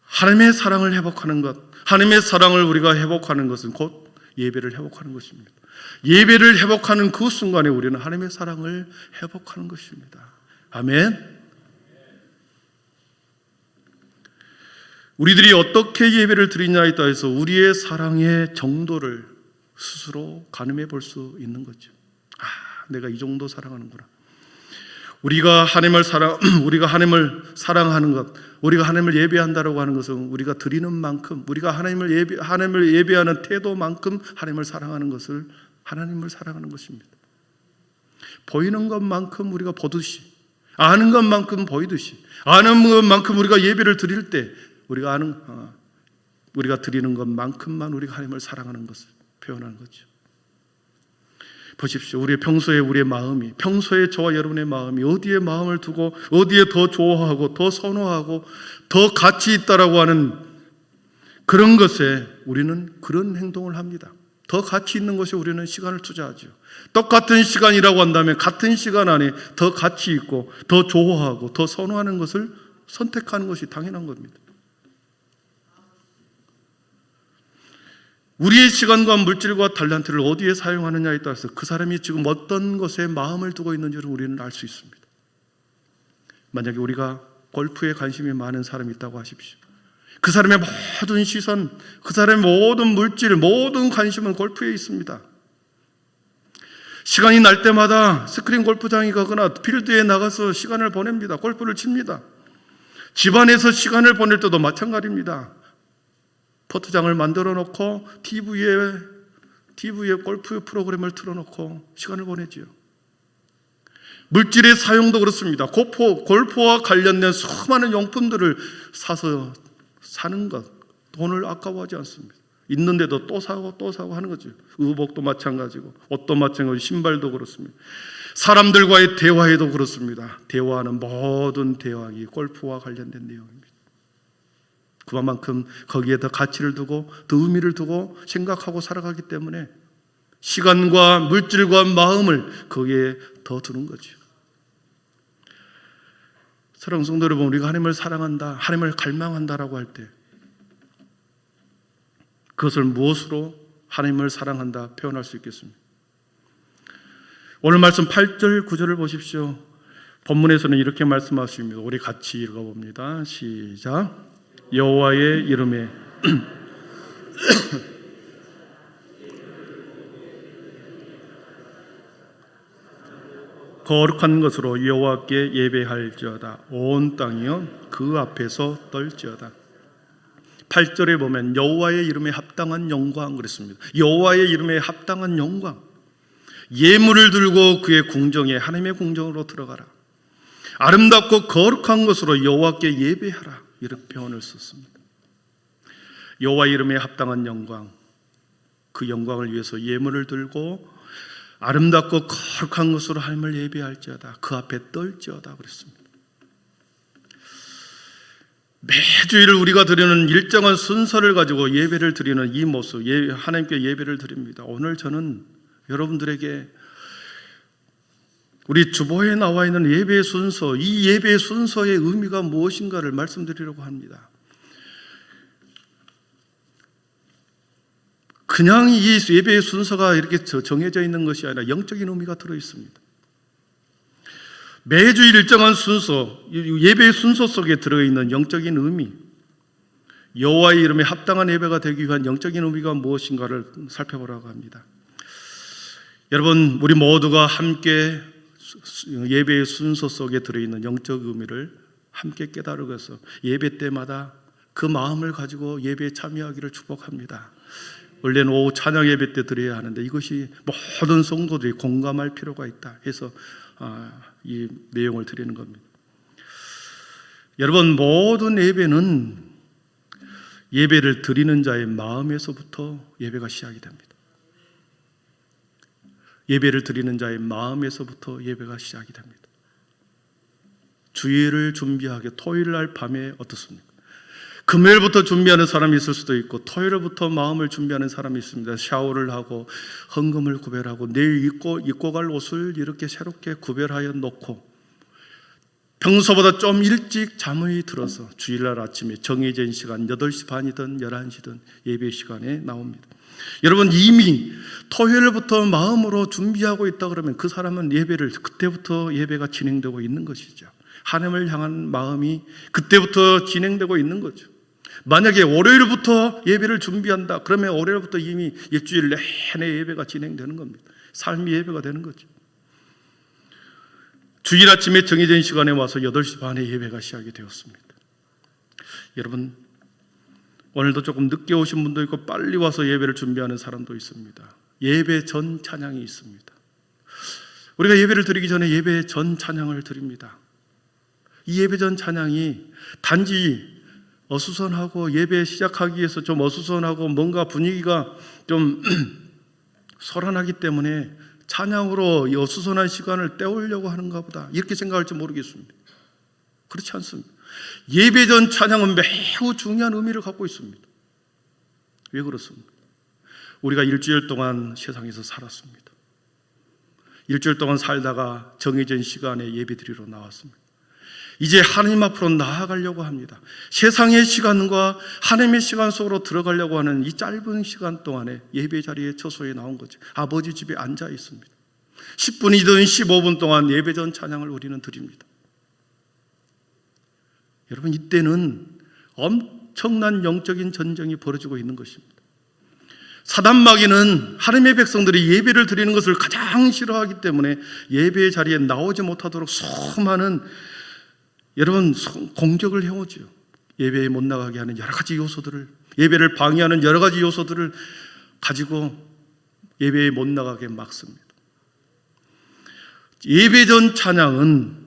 A: 하나님의 사랑을 회복하는 것, 하나님의 사랑을 우리가 회복하는 것은 곧 예배를 회복하는 것입니다. 예배를 회복하는 그 순간에 우리는 하나님의 사랑을 회복하는 것입니다. 아멘. 우리들이 어떻게 예배를 드리냐에 따라서 우리의 사랑의 정도를 스스로 가늠해 볼 수 있는 거죠. 내가 이 정도 사랑하는구나. 우리가 하나님을 사랑하는 것, 우리가 하나님을 예배한다라고 하는 것은 우리가 드리는 만큼, 우리가 하나님을 예배하는 태도만큼 하나님을 사랑하는 것을 하나님을 사랑하는 것입니다. 보이는 것만큼 우리가 보듯이, 아는 것만큼 보이듯이, 아는 것만큼 우리가 예배를 드릴 때 우리가 드리는 것만큼만 우리가 하나님을 사랑하는 것을 표현하는 거죠. 보십시오. 우리의 마음이, 평소에 저와 여러분의 마음이 어디에 마음을 두고 어디에 더 좋아하고 더 선호하고 더 가치 있다라고 하는 그런 것에 우리는 그런 행동을 합니다. 더 가치 있는 것에 우리는 시간을 투자하죠. 똑같은 시간이라고 한다면 같은 시간 안에 더 가치 있고 더 좋아하고 더 선호하는 것을 선택하는 것이 당연한 겁니다. 우리의 시간과 물질과 달란트를 어디에 사용하느냐에 따라서 그 사람이 지금 어떤 것에 마음을 두고 있는지를 우리는 알 수 있습니다. 만약에 우리가 골프에 관심이 많은 사람이 있다고 하십시오. 그 사람의 모든 시선, 그 사람의 모든 물질, 모든 관심은 골프에 있습니다. 시간이 날 때마다 스크린 골프장에 가거나 필드에 나가서 시간을 보냅니다. 골프를 칩니다. 집안에서 시간을 보낼 때도 마찬가지입니다. 포트장을 만들어 놓고 TV에 골프 프로그램을 틀어놓고 시간을 보내지요. 물질의 사용도 그렇습니다. 골프와 관련된 수많은 용품들을 사서 사는 것, 돈을 아까워하지 않습니다. 있는데도 또 사고 하는 거죠. 의복도 마찬가지고 옷도 마찬가지고 신발도 그렇습니다. 사람들과의 대화에도 그렇습니다. 대화하는 모든 대화가 골프와 관련된 내용입니다. 그만큼 거기에 더 가치를 두고 더 의미를 두고 생각하고 살아가기 때문에 시간과 물질과 마음을 거기에 더 두는 거죠. 사랑하는 성도 여러분, 우리가 하나님을 사랑한다, 하나님을 갈망한다라고 할 때 그것을 무엇으로 하나님을 사랑한다 표현할 수 있겠습니까? 오늘 말씀 8절 9절을 보십시오. 본문에서는 이렇게 말씀하십니다. 우리 같이 읽어봅니다. 시작. 여호와의 이름에 거룩한 것으로 여호와께 예배할지어다. 온 땅이여 그 앞에서 떨지어다. 8절에 보면 여호와의 이름에 합당한 영광 그랬습니다. 여호와의 이름에 합당한 영광, 예물을 들고 그의 궁정에, 하나님의 궁정으로 들어가라. 아름답고 거룩한 것으로 여호와께 예배하라. 이렇게 표현을 썼습니다. 여호와 이름에 합당한 영광, 그 영광을 위해서 예물을 들고 아름답고 거룩한 것으로 하나님을 예배할지어다. 그 앞에 떨지어다 그랬습니다. 매주일 우리가 드리는 일정한 순서를 가지고 예배를 드리는 이 모습, 하나님께 예배를 드립니다. 오늘 저는 여러분들에게 우리 주보에 나와 있는 예배의 순서, 이 예배의 순서의 의미가 무엇인가를 말씀드리려고 합니다. 그냥 이 예배의 순서가 이렇게 정해져 있는 것이 아니라 영적인 의미가 들어 있습니다. 매주 일정한 순서, 예배의 순서 속에 들어있는 영적인 의미, 여호와의 이름에 합당한 예배가 되기 위한 영적인 의미가 무엇인가를 살펴보려고 합니다. 여러분, 우리 모두가 함께 예배의 순서 속에 들어있는 영적 의미를 함께 깨달으기 위해서 예배 때마다 그 마음을 가지고 예배에 참여하기를 축복합니다. 원래는 오후 찬양 예배 때 드려야 하는데 이것이 모든 성도들이 공감할 필요가 있다 해서 이 내용을 드리는 겁니다. 여러분, 모든 예배는 예배를 드리는 자의 마음에서부터 예배가 시작이 됩니다. 예배를 드리는 자의 마음에서부터 예배가 시작이 됩니다. 주일을 준비하게 토요일 날 밤에 어떻습니까? 금요일부터 준비하는 사람이 있을 수도 있고 토요일부터 마음을 준비하는 사람이 있습니다. 샤워를 하고 헌금을 구별하고 내일 입고 갈 옷을 이렇게 새롭게 구별하여 놓고 평소보다 좀 일찍 잠이 들어서 주일날 아침에 정해진 시간 8시 반이든 11시든 예배 시간에 나옵니다. 여러분, 이미 토요일부터 마음으로 준비하고 있다 그러면 그 사람은 예배를 그때부터 예배가 진행되고 있는 것이죠. 하나님을 향한 마음이 그때부터 진행되고 있는 거죠. 만약에 월요일부터 예배를 준비한다 그러면 월요일부터 이미 일주일 내내 예배가 진행되는 겁니다. 삶이 예배가 되는 거죠. 주일 아침에 정해진 시간에 와서 8시 반에 예배가 시작이 되었습니다. 여러분, 오늘도 조금 늦게 오신 분도 있고 빨리 와서 예배를 준비하는 사람도 있습니다. 예배 전 찬양이 있습니다. 우리가 예배를 드리기 전에 예배 전 찬양을 드립니다. 이 예배전 찬양이 단지 어수선하고 예배 시작하기 위해서 좀 어수선하고 뭔가 분위기가 좀 소란하기 때문에 찬양으로 이 어수선한 시간을 때우려고 하는가 보다 이렇게 생각할지 모르겠습니다. 그렇지 않습니다. 예배전 찬양은 매우 중요한 의미를 갖고 있습니다. 왜 그렇습니까? 우리가 일주일 동안 세상에서 살았습니다. 일주일 동안 살다가 정해진 시간에 예배드리러 나왔습니다. 이제 하나님 앞으로 나아가려고 합니다. 세상의 시간과 하나님의 시간 속으로 들어가려고 하는 이 짧은 시간 동안에 예배 자리에 처소에 나온 거죠. 아버지 집에 앉아 있습니다. 10분이든 15분 동안 예배전 찬양을 우리는 드립니다. 여러분, 이때는 엄청난 영적인 전쟁이 벌어지고 있는 것입니다. 사단마귀는 하나님의 백성들이 예배를 드리는 것을 가장 싫어하기 때문에 예배의 자리에 나오지 못하도록 수많은 여러분 공격을 해오죠. 예배에 못 나가게 하는 여러 가지 요소들을, 예배를 방해하는 여러 가지 요소들을 가지고 예배에 못 나가게 막습니다. 예배전 찬양은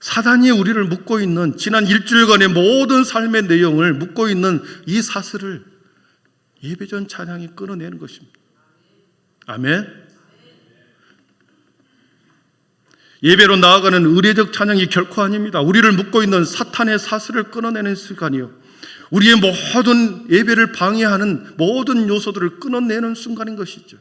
A: 사단이 우리를 묶고 있는 지난 일주일간의 모든 삶의 내용을 묶고 있는 이 사슬을 예배전 찬양이 끊어내는 것입니다. 아멘. 예배로 나아가는 의례적 찬양이 결코 아닙니다. 우리를 묶고 있는 사탄의 사슬을 끊어내는 순간이요, 우리의 모든 예배를 방해하는 모든 요소들을 끊어내는 순간인 것이죠.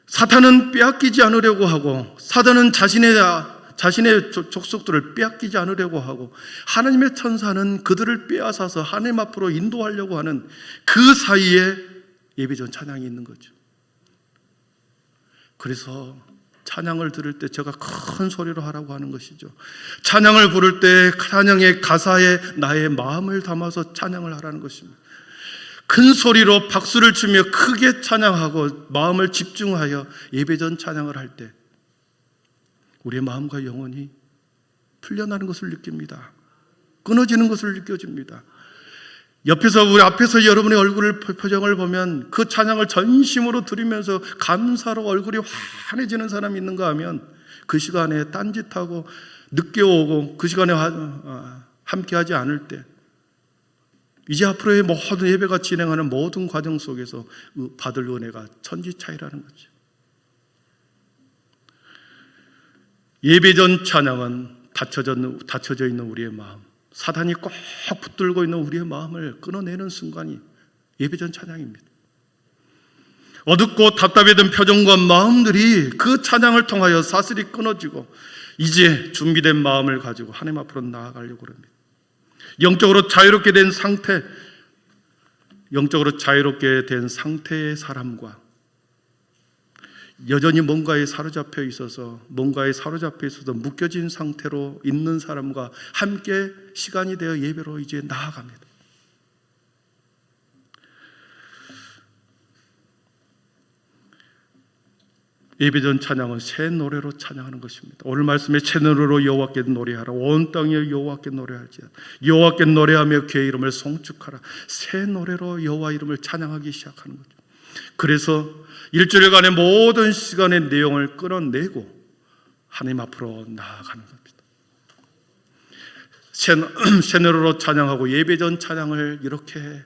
A: 사탄은 빼앗기지 않으려고 하고, 사단은 자신의 족속들을 빼앗기지 않으려고 하고, 하나님의 천사는 그들을 빼앗아서 하나님 앞으로 인도하려고 하는 그 사이에 예배전 찬양이 있는 거죠. 그래서 찬양을 들을 때 제가 큰 소리로 하라고 하는 것이죠. 찬양을 부를 때 찬양의 가사에 나의 마음을 담아서 찬양을 하라는 것입니다. 큰 소리로 박수를 치며 크게 찬양하고 마음을 집중하여 예배전 찬양을 할 때 우리의 마음과 영혼이 풀려나는 것을 느낍니다. 끊어지는 것을 느껴집니다. 옆에서, 우리 앞에서 여러분의 얼굴을, 표정을 보면 그 찬양을 전심으로 드리면서 감사로 얼굴이 환해지는 사람이 있는가 하면 그 시간에 딴짓하고 늦게 오고 그 시간에 함께하지 않을 때, 이제 앞으로의 모든 예배가 진행하는 모든 과정 속에서 받을 은혜가 천지 차이라는 거죠. 예배전 찬양은 닫혀져 있는 우리의 마음, 사단이 꼭 붙들고 있는 우리의 마음을 끊어내는 순간이 예배전 찬양입니다. 어둡고 답답해진 표정과 마음들이 그 찬양을 통하여 사슬이 끊어지고 이제 준비된 마음을 가지고 하나님 앞으로 나아가려고 합니다. 영적으로 자유롭게 된 상태의 사람과 여전히 뭔가에 사로잡혀 있어서 묶여진 상태로 있는 사람과 함께 시간이 되어 예배로 이제 나아갑니다. 예배전 찬양은 새 노래로 찬양하는 것입니다. 오늘 말씀에 새 노래로 여호와께 노래하라. 온 땅에 여호와께 노래할지어다. 여호와께 노래하며 그의 이름을 송축하라. 새 노래로 여호와 이름을 찬양하기 시작하는 거죠. 그래서 일주일간의 모든 시간의 내용을 끊어내고 하나님 앞으로 나아가는 겁니다. 새 노래로 찬양하고 예배전 찬양을 이렇게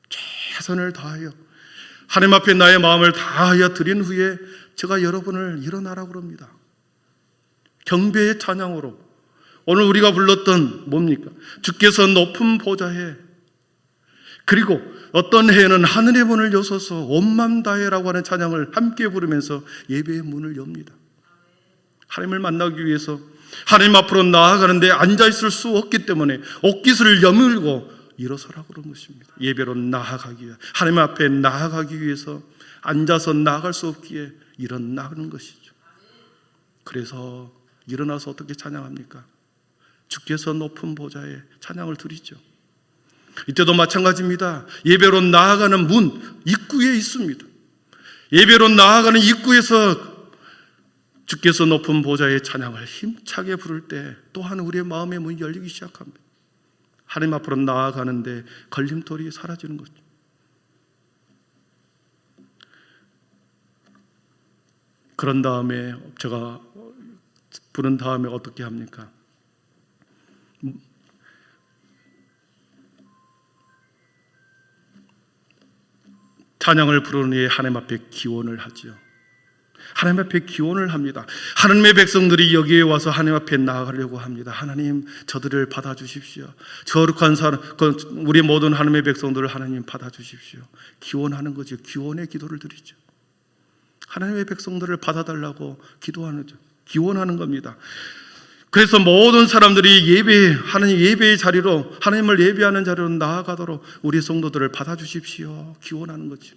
A: 최선을 다하여 하나님 앞에 나의 마음을 다하여 드린 후에 제가 여러분을 일어나라고 그럽니다. 경배의 찬양으로 오늘 우리가 불렀던 뭡니까? 주께서 높은 보좌에, 그리고 어떤 해에는 하늘의 문을 여서서 온 맘 다해라고 하는 찬양을 함께 부르면서 예배의 문을 엽니다. 하나님을 만나기 위해서 하나님 앞으로 나아가는데 앉아있을 수 없기 때문에 옷깃을 여물고 일어서라고 그런 것입니다. 예배로 나아가기 위해, 하나님 앞에 나아가기 위해서 앉아서 나아갈 수 없기에 일어나는 것이죠. 그래서 일어나서 어떻게 찬양합니까? 주께서 높은 보좌에 찬양을 드리죠. 이때도 마찬가지입니다. 예배로 나아가는 문 입구에 있습니다. 예배로 나아가는 입구에서 주께서 높은 보좌의 찬양을 힘차게 부를 때 또한 우리의 마음의 문이 열리기 시작합니다. 하나님 앞으로 나아가는데 걸림돌이 사라지는 거죠. 그런 다음에 제가 부른 다음에 어떻게 합니까? 찬양을 부르는 후에 하나님 앞에 기원을 하죠. 하나님 앞에 기원을 합니다. 하나님의 백성들이 여기에 와서 하나님 앞에 나아가려고 합니다. 하나님, 저들을 받아주십시오. 거룩한 사람, 우리 모든 하나님의 백성들을 하나님 받아주십시오. 기원하는 거죠. 기원의 기도를 드리죠. 하나님의 백성들을 받아달라고 기원하는 겁니다. 그래서 모든 사람들이 하나님 예배의 자리로, 하나님을 예배하는 자리로 나아가도록 우리 성도들을 받아주십시오. 기원하는 거죠.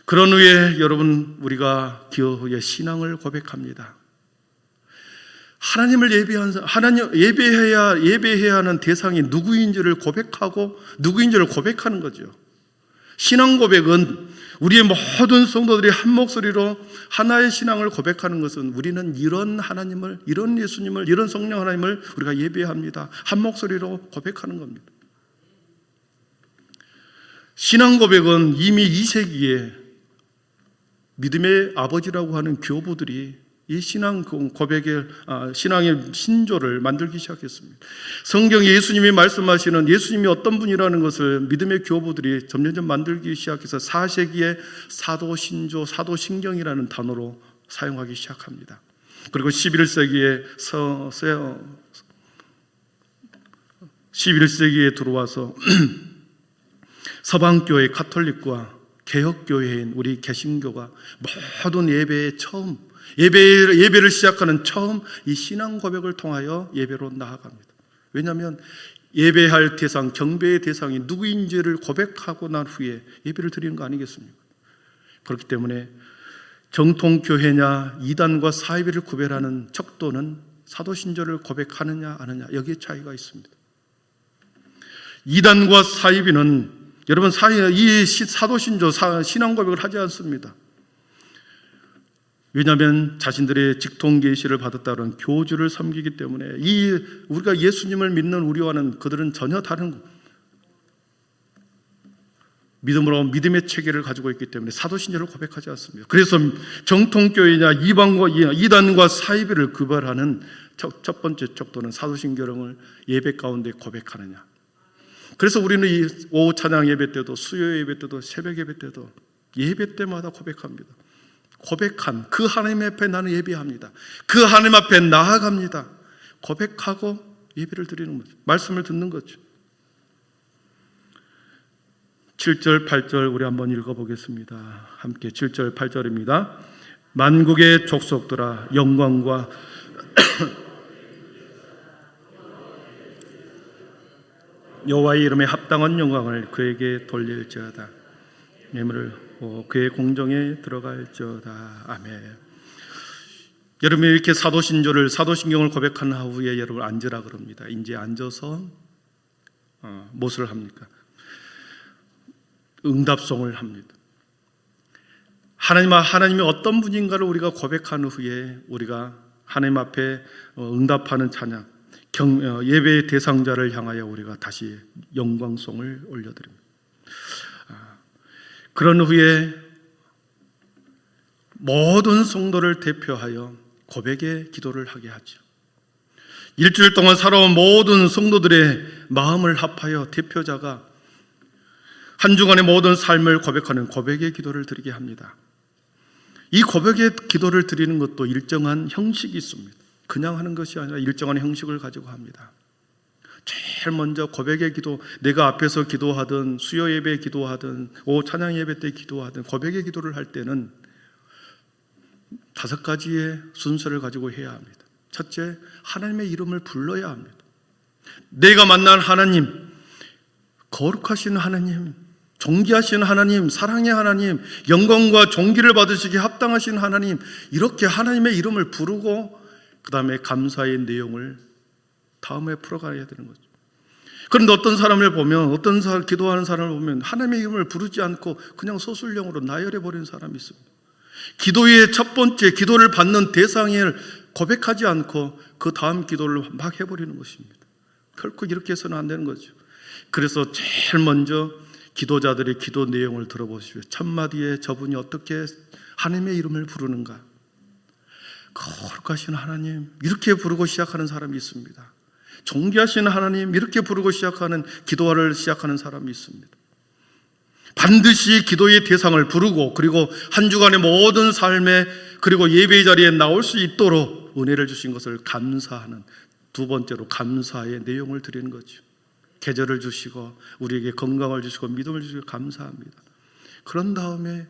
A: 그런 후에 여러분, 우리가 기어 후에 신앙을 고백합니다. 하나님을 예배해야 하는 대상이 누구인지를 고백하는 거죠. 신앙 고백은 우리의 모든 성도들이 한 목소리로 하나의 신앙을 고백하는 것은, 우리는 이런 하나님을, 이런 예수님을, 이런 성령 하나님을 우리가 예배합니다. 한 목소리로 고백하는 겁니다. 신앙 고백은 이미 2세기에 믿음의 아버지라고 하는 교부들이 이 신앙 고백의 신앙의 신조를 만들기 시작했습니다. 성경에 예수님이 말씀하시는 예수님이 어떤 분이라는 것을 믿음의 교부들이 점점 만들기 시작해서 4세기에 사도신조, 사도신경이라는 단어로 사용하기 시작합니다. 그리고 11세기에 들어와서 서방교회 가톨릭과 개혁교회인 우리 개신교가 모든 예배의 처음, 예배를 시작하는 처음 이 신앙 고백을 통하여 예배로 나아갑니다. 왜냐하면 예배할 대상, 경배의 대상이 누구인지를 고백하고 난 후에 예배를 드리는 거 아니겠습니까? 그렇기 때문에 정통교회냐 이단과 사이비를 구별하는 척도는 사도신조를 고백하느냐 안 하느냐, 여기에 차이가 있습니다. 이단과 사이비는 여러분, 이 사도신조 신앙 고백을 하지 않습니다. 왜냐하면 자신들의 직통계시를 받았다는 교주를 섬기기 때문에 우리가 예수님을 믿는 우리와는 그들은 전혀 다른 믿음의 체계를 가지고 있기 때문에 사도신조를 고백하지 않습니다. 그래서 정통교회냐 이단과 사이비를 구별하는 첫 번째 척도는 사도신경을 예배 가운데 고백하느냐. 그래서 우리는 이 오후 찬양 예배 때도, 수요 예배 때도, 새벽 예배 때도 예배 때마다 고백합니다. 고백한 그 하나님 앞에 나는 예배합니다. 그 하나님 앞에 나아갑니다. 고백하고 예배를 드리는 거죠. 말씀을 듣는 거죠. 7절, 8절 우리 한번 읽어보겠습니다. 함께 7절, 8절입니다. 만국의 족속들아, 영광과 여호와의 이름에 합당한 영광을 그에게 돌릴지어다. 예물을 그의 공정에 들어갈지어다. 아멘. 여러분, 이렇게 사도신경을 고백한 후에 여러분 앉으라 그럽니다. 이제 앉아서 무엇을 합니까? 응답송을 합니다. 하나님이 어떤 분인가를 우리가 고백한 후에 우리가 하나님 앞에 응답하는 찬양, 예배의 대상자를 향하여 우리가 다시 영광송을 올려드립니다. 그런 후에 모든 성도를 대표하여 고백의 기도를 하게 하죠. 일주일 동안 살아온 모든 성도들의 마음을 합하여 대표자가 한 주간의 모든 삶을 고백하는 고백의 기도를 드리게 합니다. 이 고백의 기도를 드리는 것도 일정한 형식이 있습니다. 그냥 하는 것이 아니라 일정한 형식을 가지고 합니다. 제일 먼저 고백의 기도, 내가 앞에서 기도하든 수요 예배 기도하든 오후 찬양 예배 때 기도하든 고백의 기도를 할 때는 5가지의 순서를 가지고 해야 합니다. 첫째, 하나님의 이름을 불러야 합니다. 내가 만난 하나님, 거룩하신 하나님, 존귀하신 하나님, 사랑의 하나님, 영광과 존귀를 받으시기에 합당하신 하나님, 이렇게 하나님의 이름을 부르고 그 다음에 감사의 내용을 다음에 풀어가야 되는 거죠. 그런데 어떤 사람을 보면, 기도하는 사람을 보면 하나님의 이름을 부르지 않고 그냥 소술령으로 나열해버리는 사람이 있습니다. 기도의 첫 번째, 기도를 받는 대상을 고백하지 않고 그 다음 기도를 막 해버리는 것입니다. 결코 이렇게 해서는 안 되는 거죠. 그래서 제일 먼저 기도자들의 기도 내용을 들어보십시오. 첫 마디에 저분이 어떻게 하나님의 이름을 부르는가, 거룩하신 하나님, 이렇게 부르고 시작하는 사람이 있습니다. 존귀하신 하나님, 이렇게 부르고 시작하는 기도를 시작하는 사람이 있습니다. 반드시 기도의 대상을 부르고, 그리고 한 주간의 모든 삶에, 그리고 예배의 자리에 나올 수 있도록 은혜를 주신 것을 감사하는, 두 번째로 감사의 내용을 드리는 거죠. 계절을 주시고 우리에게 건강을 주시고 믿음을 주시고 감사합니다. 그런 다음에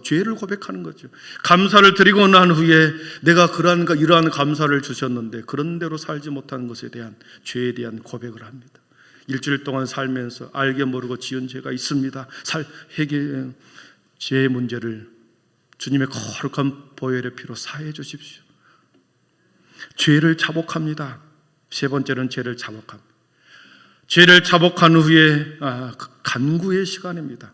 A: 죄를 고백하는 거죠. 감사를 드리고 난 후에 내가 이러한 감사를 주셨는데 그런 대로 살지 못하는 것에 대한 죄에 대한 고백을 합니다. 일주일 동안 살면서 알게 모르고 지은 죄가 있습니다. 죄의 문제를 주님의 거룩한 보혈의 피로 사해 주십시오. 죄를 자복합니다. 세 번째는 죄를 자복합니다. 죄를 자복한 후에 간구의 시간입니다.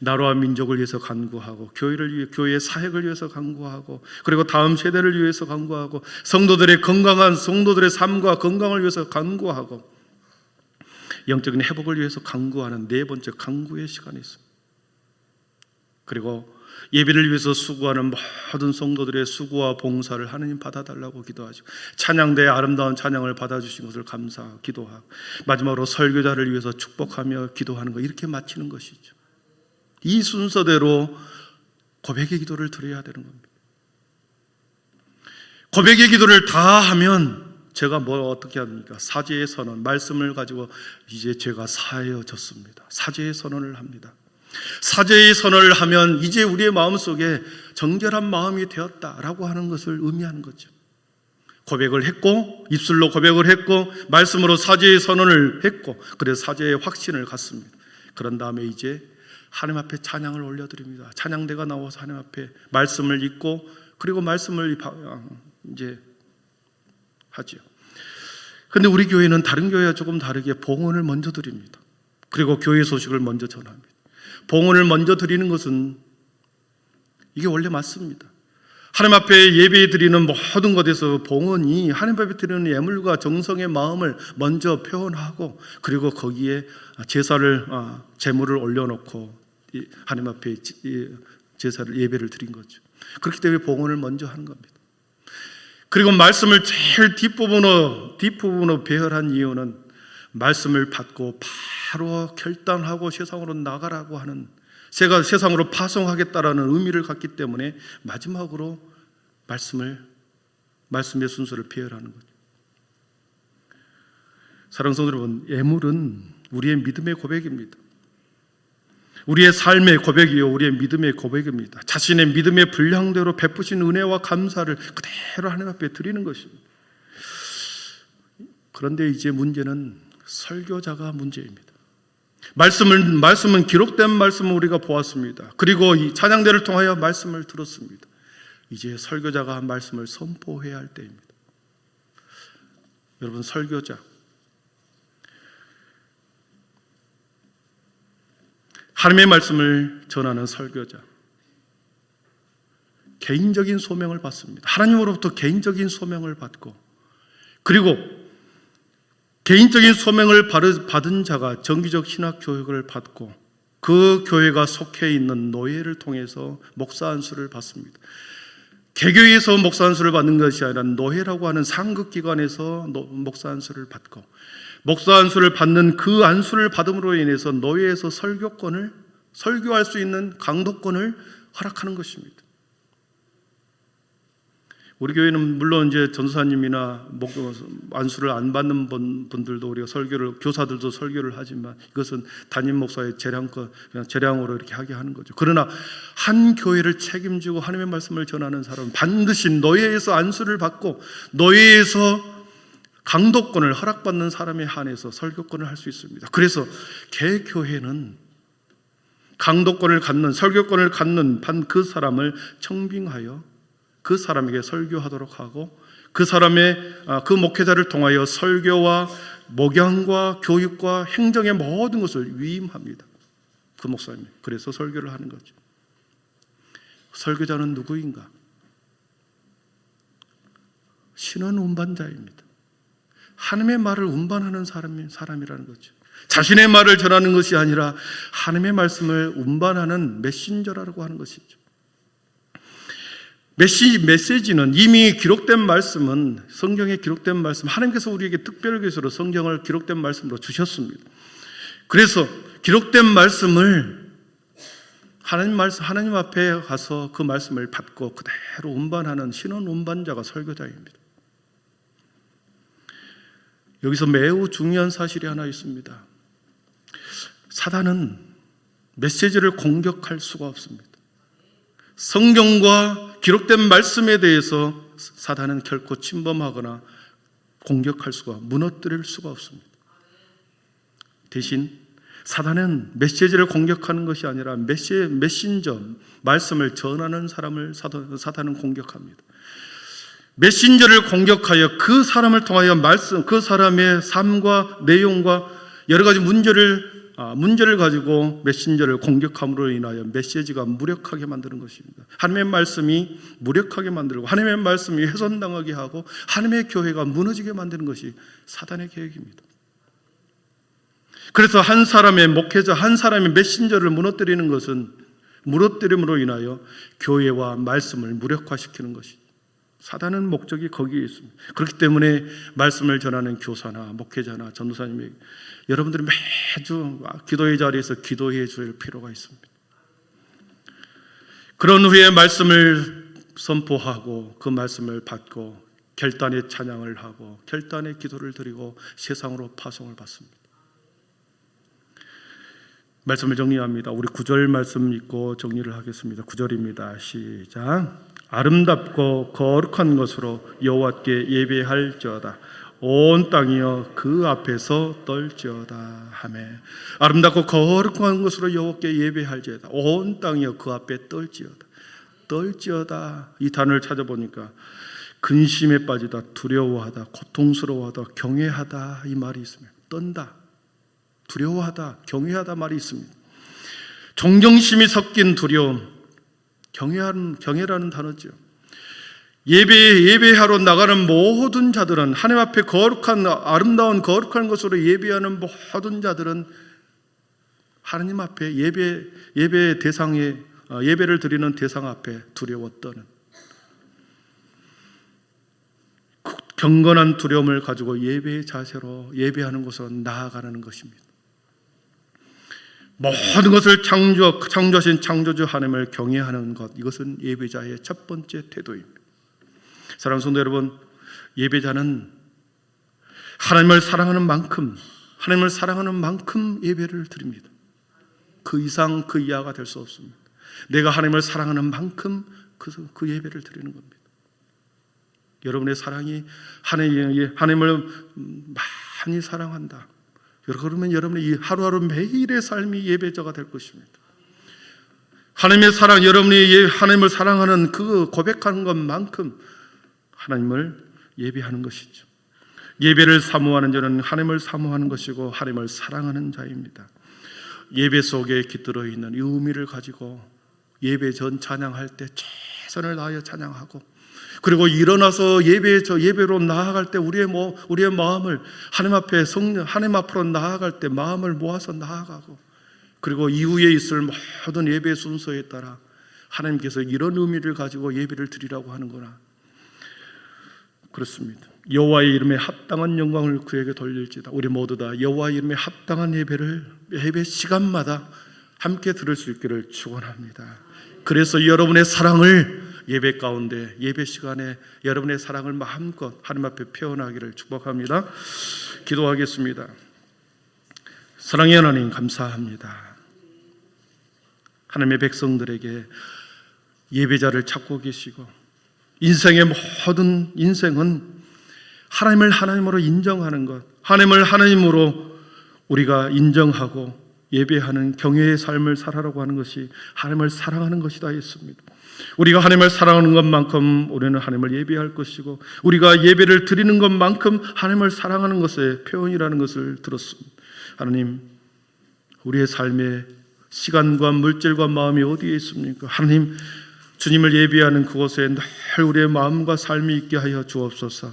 A: 나라와 민족을 위해서 간구하고, 교회의 사역을 위해서 간구하고, 그리고 다음 세대를 위해서 간구하고, 성도들의 삶과 건강을 위해서 간구하고, 영적인 회복을 위해서 간구하는 네 번째 간구의 시간이 있습니다. 그리고 예배를 위해서 수고하는 모든 성도들의 수고와 봉사를 하나님 받아달라고 기도하죠. 찬양대의 아름다운 찬양을 받아주신 것을 감사하고 기도하고, 마지막으로 설교자를 위해서 축복하며 기도하는 것, 이렇게 마치는 것이죠. 이 순서대로 고백의 기도를 드려야 되는 겁니다. 고백의 기도를 다 하면 제가 어떻게 합니까? 사죄의 선언, 말씀을 가지고 이제 제가 사해졌습니다. 사죄의 선언을 합니다. 사죄의 선언을 하면 이제 우리의 마음속에 정결한 마음이 되었다라고 하는 것을 의미하는 거죠. 고백을 했고, 입술로 고백을 했고, 말씀으로 사죄의 선언을 했고, 그래서 사죄의 확신을 갖습니다. 그런 다음에 이제 하나님 앞에 찬양을 올려드립니다. 찬양대가 나와서 하나님 앞에 말씀을 읽고, 그리고 말씀을 이제 하죠. 근데 우리 교회는 다른 교회와 조금 다르게 봉헌을 먼저 드립니다. 그리고 교회 소식을 먼저 전합니다. 봉헌을 먼저 드리는 것은 이게 원래 맞습니다. 하나님 앞에 예배 드리는 모든 것에서 봉헌이 하나님 앞에 드리는 예물과 정성의 마음을 먼저 표현하고, 그리고 거기에 제물을 올려놓고 하나님 앞에 예배를 드린 거죠. 그렇기 때문에 봉헌을 먼저 하는 겁니다. 그리고 말씀을 제일 뒷부분으로 배열한 이유는 말씀을 받고 바로 결단하고 세상으로 나가라고 하는, 제가 세상으로 파송하겠다라는 의미를 갖기 때문에 마지막으로 말씀의 순서를 배열하는 거죠. 사랑하는 성도 여러분, 예물은 우리의 믿음의 고백입니다. 우리의 삶의 고백이요, 우리의 믿음의 고백입니다. 자신의 믿음의 분량대로 베푸신 은혜와 감사를 그대로 하나님 앞에 드리는 것입니다. 그런데 이제 문제는 설교자가 문제입니다. 말씀은 기록된 말씀을 우리가 보았습니다. 그리고 이 찬양대를 통하여 말씀을 들었습니다. 이제 설교자가 한 말씀을 선포해야 할 때입니다. 여러분, 설교자, 하나님의 말씀을 전하는 설교자, 개인적인 소명을 받습니다. 하나님으로부터 개인적인 소명을 받고, 그리고 개인적인 소명을 받은 자가 정기적 신학 교육을 받고, 그 교회가 속해 있는 노예를 통해서 목사 안수를 받습니다. 개교에서 목사 안수를 받는 것이 아니라 노예라고 하는 상급기관에서 목사 안수를 받고, 목사 안수를 받는 그 안수를 받음으로 인해서 노예에서 설교할 수 있는 강도권을 허락하는 것입니다. 우리 교회는 물론 이제 전도사님이나 안수를 안 받는 분들도 우리가 교사들도 설교를 하지만, 이것은 담임 목사의 재량으로 이렇게 하게 하는 거죠. 그러나 한 교회를 책임지고 하나님의 말씀을 전하는 사람은 반드시 노예에서 안수를 받고, 노예에서 강도권을 허락받는 사람에 한해서 설교권을 할 수 있습니다. 그래서 개교회는 강도권을 갖는, 설교권을 갖는 그 사람을 청빙하여 그 사람에게 설교하도록 하고, 그 목회자를 통하여 설교와 목양과 교육과 행정의 모든 것을 위임합니다. 그 목사님. 그래서 설교를 하는 거죠. 설교자는 누구인가? 신원 운반자입니다. 하나님의 말을 운반하는 사람이라는 거죠. 자신의 말을 전하는 것이 아니라 하나님의 말씀을 운반하는 메신저라고 하는 것이죠. 메시지는 이미 기록된 말씀은, 성경에 기록된 말씀, 하나님께서 우리에게 특별 계시로 성경을 기록된 말씀으로 주셨습니다. 그래서 기록된 말씀을 하나님 앞에 가서 그 말씀을 받고 그대로 운반하는 신원 운반자가 설교자입니다. 여기서 매우 중요한 사실이 하나 있습니다. 사단은 메시지를 공격할 수가 없습니다. 성경과 기록된 말씀에 대해서 사단은 결코 침범하거나 공격할 수가, 무너뜨릴 수가 없습니다. 대신 사단은 메시지를 공격하는 것이 아니라 메신저, 말씀을 전하는 사람을 사단은 공격합니다. 메신저를 공격하여 그 사람을 통하여 말씀, 그 사람의 삶과 내용과 여러 가지 문제를 가지고 메신저를 공격함으로 인하여 메시지가 무력하게 만드는 것입니다. 하나님의 말씀이 무력하게 만들고 하나님의 말씀이 훼손당하게 하고 하나님의 교회가 무너지게 만드는 것이 사단의 계획입니다. 그래서 한 사람의 목회자, 한 사람의 메신저를 무너뜨림으로 인하여 교회와 말씀을 무력화시키는 것이, 사단은 목적이 거기에 있습니다. 그렇기 때문에 말씀을 전하는 교사나 목회자나 전도사님이 여러분들이 매주 기도의 자리에서 기도해 줄 필요가 있습니다. 그런 후에 말씀을 선포하고 그 말씀을 받고 결단의 찬양을 하고 결단의 기도를 드리고 세상으로 파송을 받습니다. 말씀을 정리합니다. 우리 9절 말씀 읽고 정리를 하겠습니다. 9절입니다. 시작. 아름답고 거룩한 것으로 여호와께 예배할지어다. 온 땅이여 그 앞에서 떨지어다. 아멘. 아름답고 거룩한 것으로 여호와께 예배할지어다. 온 땅이여 그 앞에 떨지어다. 떨지어다. 이 단어를 찾아보니까 근심에 빠지다, 두려워하다, 고통스러워하다, 경외하다 이 말이 있습니다. 떤다, 두려워하다, 경외하다 말이 있습니다. 존경심이 섞인 두려움, 경외라는 단어죠. 예배하러 나가는 모든 자들은, 하나님 앞에 거룩한 아름다운 거룩한 것으로 예배하는 모든 자들은 하나님 앞에 예배 대상에, 예배를 드리는 대상 앞에 두려워 떠는 경건한 두려움을 가지고 예배의 자세로 예배하는 곳으로 나아가는 것입니다. 모든 것을 창조하신 창조주 하나님을 경외하는 것, 이것은 예배자의 첫 번째 태도입니다. 사랑하는 성도 여러분, 예배자는 하나님을 사랑하는 만큼 예배를 드립니다. 그 이상 그 이하가 될 수 없습니다. 내가 하나님을 사랑하는 만큼 그 예배를 드리는 겁니다. 여러분의 사랑이 하나님을 많이 사랑한다, 그러면 여러분의 이 하루하루 매일의 삶이 예배자가 될 것입니다. 하나님의 사랑, 여러분이 하나님을 사랑하는 그 고백하는 것만큼 하나님을 예배하는 것이죠. 예배를 사모하는 자는 하나님을 사모하는 것이고 하나님을 사랑하는 자입니다. 예배 속에 깃들어 있는 이 의미를 가지고 예배 전 찬양할 때 최선을 다하여 찬양하고, 그리고 일어나서 예배로 나아갈 때 우리의 마음을 하나님 앞으로 나아갈 때 마음을 모아서 나아가고, 그리고 이후에 있을 모든 예배 순서에 따라 하나님께서 이런 의미를 가지고 예배를 드리라고 하는구나. 그렇습니다. 여호와의 이름에 합당한 영광을 그에게 돌릴지다. 우리 모두 다 여호와의 이름에 합당한 예배 시간마다 함께 들을 수 있기를 축원합니다. 그래서 여러분의 사랑을 예배 가운데, 예배 시간에 여러분의 사랑을 마음껏 하나님 앞에 표현하기를 축복합니다. 기도하겠습니다. 사랑의 하나님, 감사합니다. 하나님의 백성들에게 예배자를 찾고 계시고, 인생의 모든 인생은 하나님을 하나님으로 인정하는 것, 하나님을 하나님으로 우리가 인정하고 예배하는 경외의 삶을 살아라고 하는 것이 하나님을 사랑하는 것이다 했습니다. 우리가 하나님을 사랑하는 것만큼 우리는 하나님을 예배할 것이고, 우리가 예배를 드리는 것만큼 하나님을 사랑하는 것의 표현이라는 것을 들었습니다. 하나님, 우리의 삶의 시간과 물질과 마음이 어디에 있습니까? 하나님, 주님을 예배하는 그곳에 늘 우리의 마음과 삶이 있게 하여 주옵소서.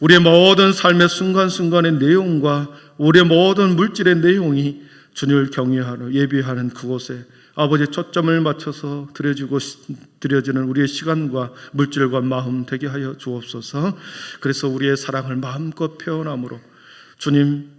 A: 우리의 모든 삶의 순간순간의 내용과 우리의 모든 물질의 내용이 주님을 경외하는, 예배하는 그곳에 아버지의 초점을 맞춰서 드려지는 우리의 시간과 물질과 마음 되게 하여 주옵소서. 그래서 우리의 사랑을 마음껏 표현함으로 주님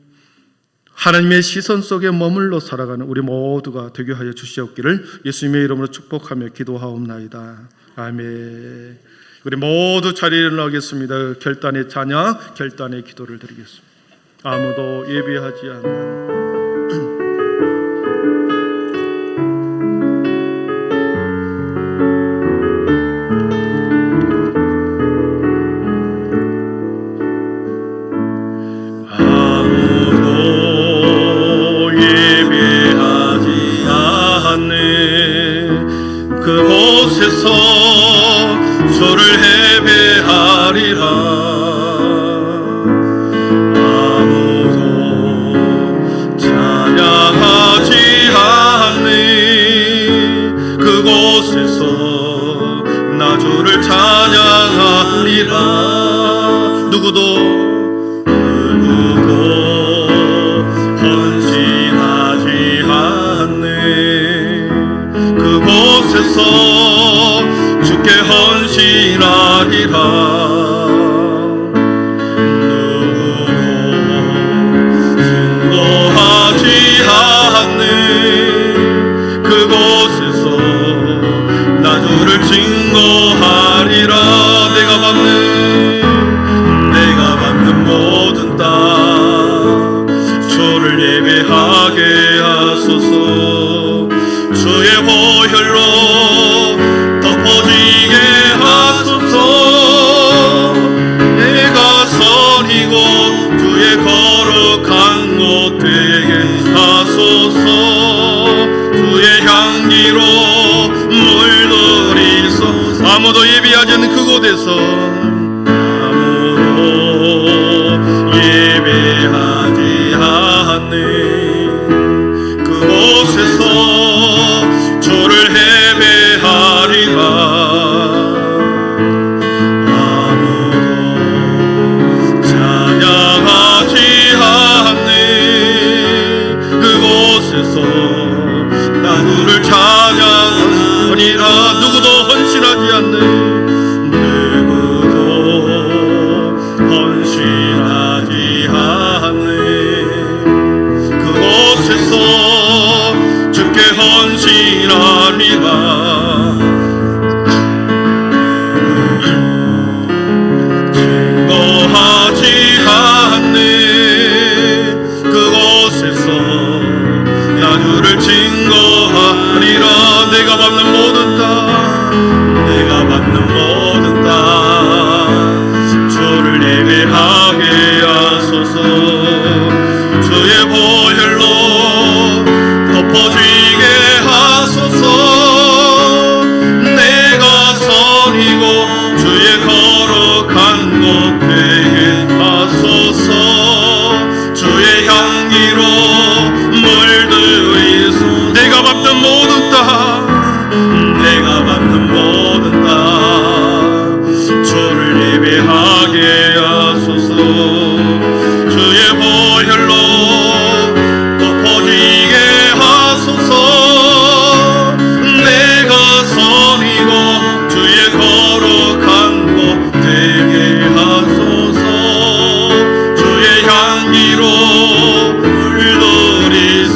A: 하나님의 시선 속에 머물러 살아가는 우리 모두가 되게 하여 주시옵기를 예수님의 이름으로 축복하며 기도하옵나이다. 아멘. 우리 모두 자리에 일어나겠습니다. 결단의 자녀, 결단의 기도를 드리겠습니다. 아무도 예배하지 않는 그곳에서 주를 예배하리라. 아무도 찬양하지 않네. 그곳에서 나 주를 찬양하리라. 누구도 헌신하지 않네. 그곳에서 주께 헌신하리라. 누구도 증거하지 않네. 그곳에서 나 주를 증거하리라. 내가 받는 모든 땅 주를 예배하게 하소서. 주의 보혈로 덮어지게 하소서. 내가 선이고 주의 거룩한 곳 되게 하소서. 주의 향기로 물들이소서. 아무도 예배하지 않는 그곳에서 아무도 예배하지 않네. 그곳에서 주를 예배하리라. 아무도 찬양하지 않네. 그곳에서 나 주를 찬양하리라. 누구도 헌신하지 않네. 누구도 헌신하지 않네. 그곳에서 주께 헌신하리라. 증거하지 않네. 그곳에서 나 주를 증거하리라. 내가 받는 모든 땅 주를 예배하게 하소서. 주의 보혈로 덮어지게 하소서. 내가 선이고 주의 거룩한 곳 되게 하소서. 주의 향기로 물들이소. 내가 받는 모든 땅 주를 예배하게 하소서. 주의 보혈로 덮어지게 하소서. 내가 선이고 주의 거룩한 곳 되게 하소서. 주의 향기로 물들이소서.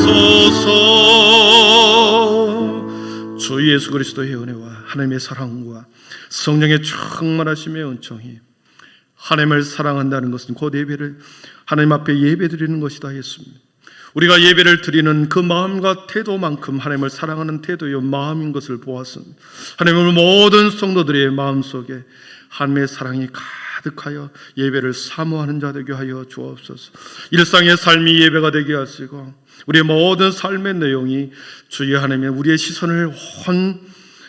A: 주 예수 그리스도의 은혜와 하나님의 사랑과 성령의 충만하심의 은총이 하나님을 사랑한다는 것은 곧 예배를 하나님 앞에 예배드리는 것이다 했습니다. 우리가 예배를 드리는 그 마음과 태도만큼 하나님을 사랑하는 태도요 마음인 것을 보았습니다. 하나님은 모든 성도들의 마음속에 하나님의 사랑이 가득하여 예배를 사모하는 자 되게 하여 주옵소서. 일상의 삶이 예배가 되게 하시고 우리의 모든 삶의 내용이 주의 하나님의 우리의 시선을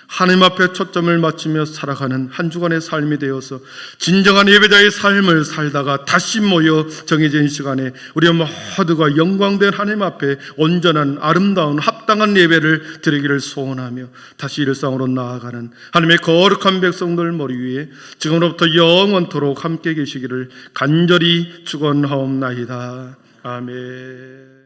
A: 하나님 앞에 초점을 맞추며 살아가는 한 주간의 삶이 되어서 진정한 예배자의 삶을 살다가 다시 모여 정해진 시간에 우리 모두가 영광된 하나님 앞에 온전한 아름다운 합당한 예배를 드리기를 소원하며 다시 일상으로 나아가는 하나님의 거룩한 백성들 머리 위에 지금으로부터 영원토록 함께 계시기를 간절히 축원하옵나이다. 아멘.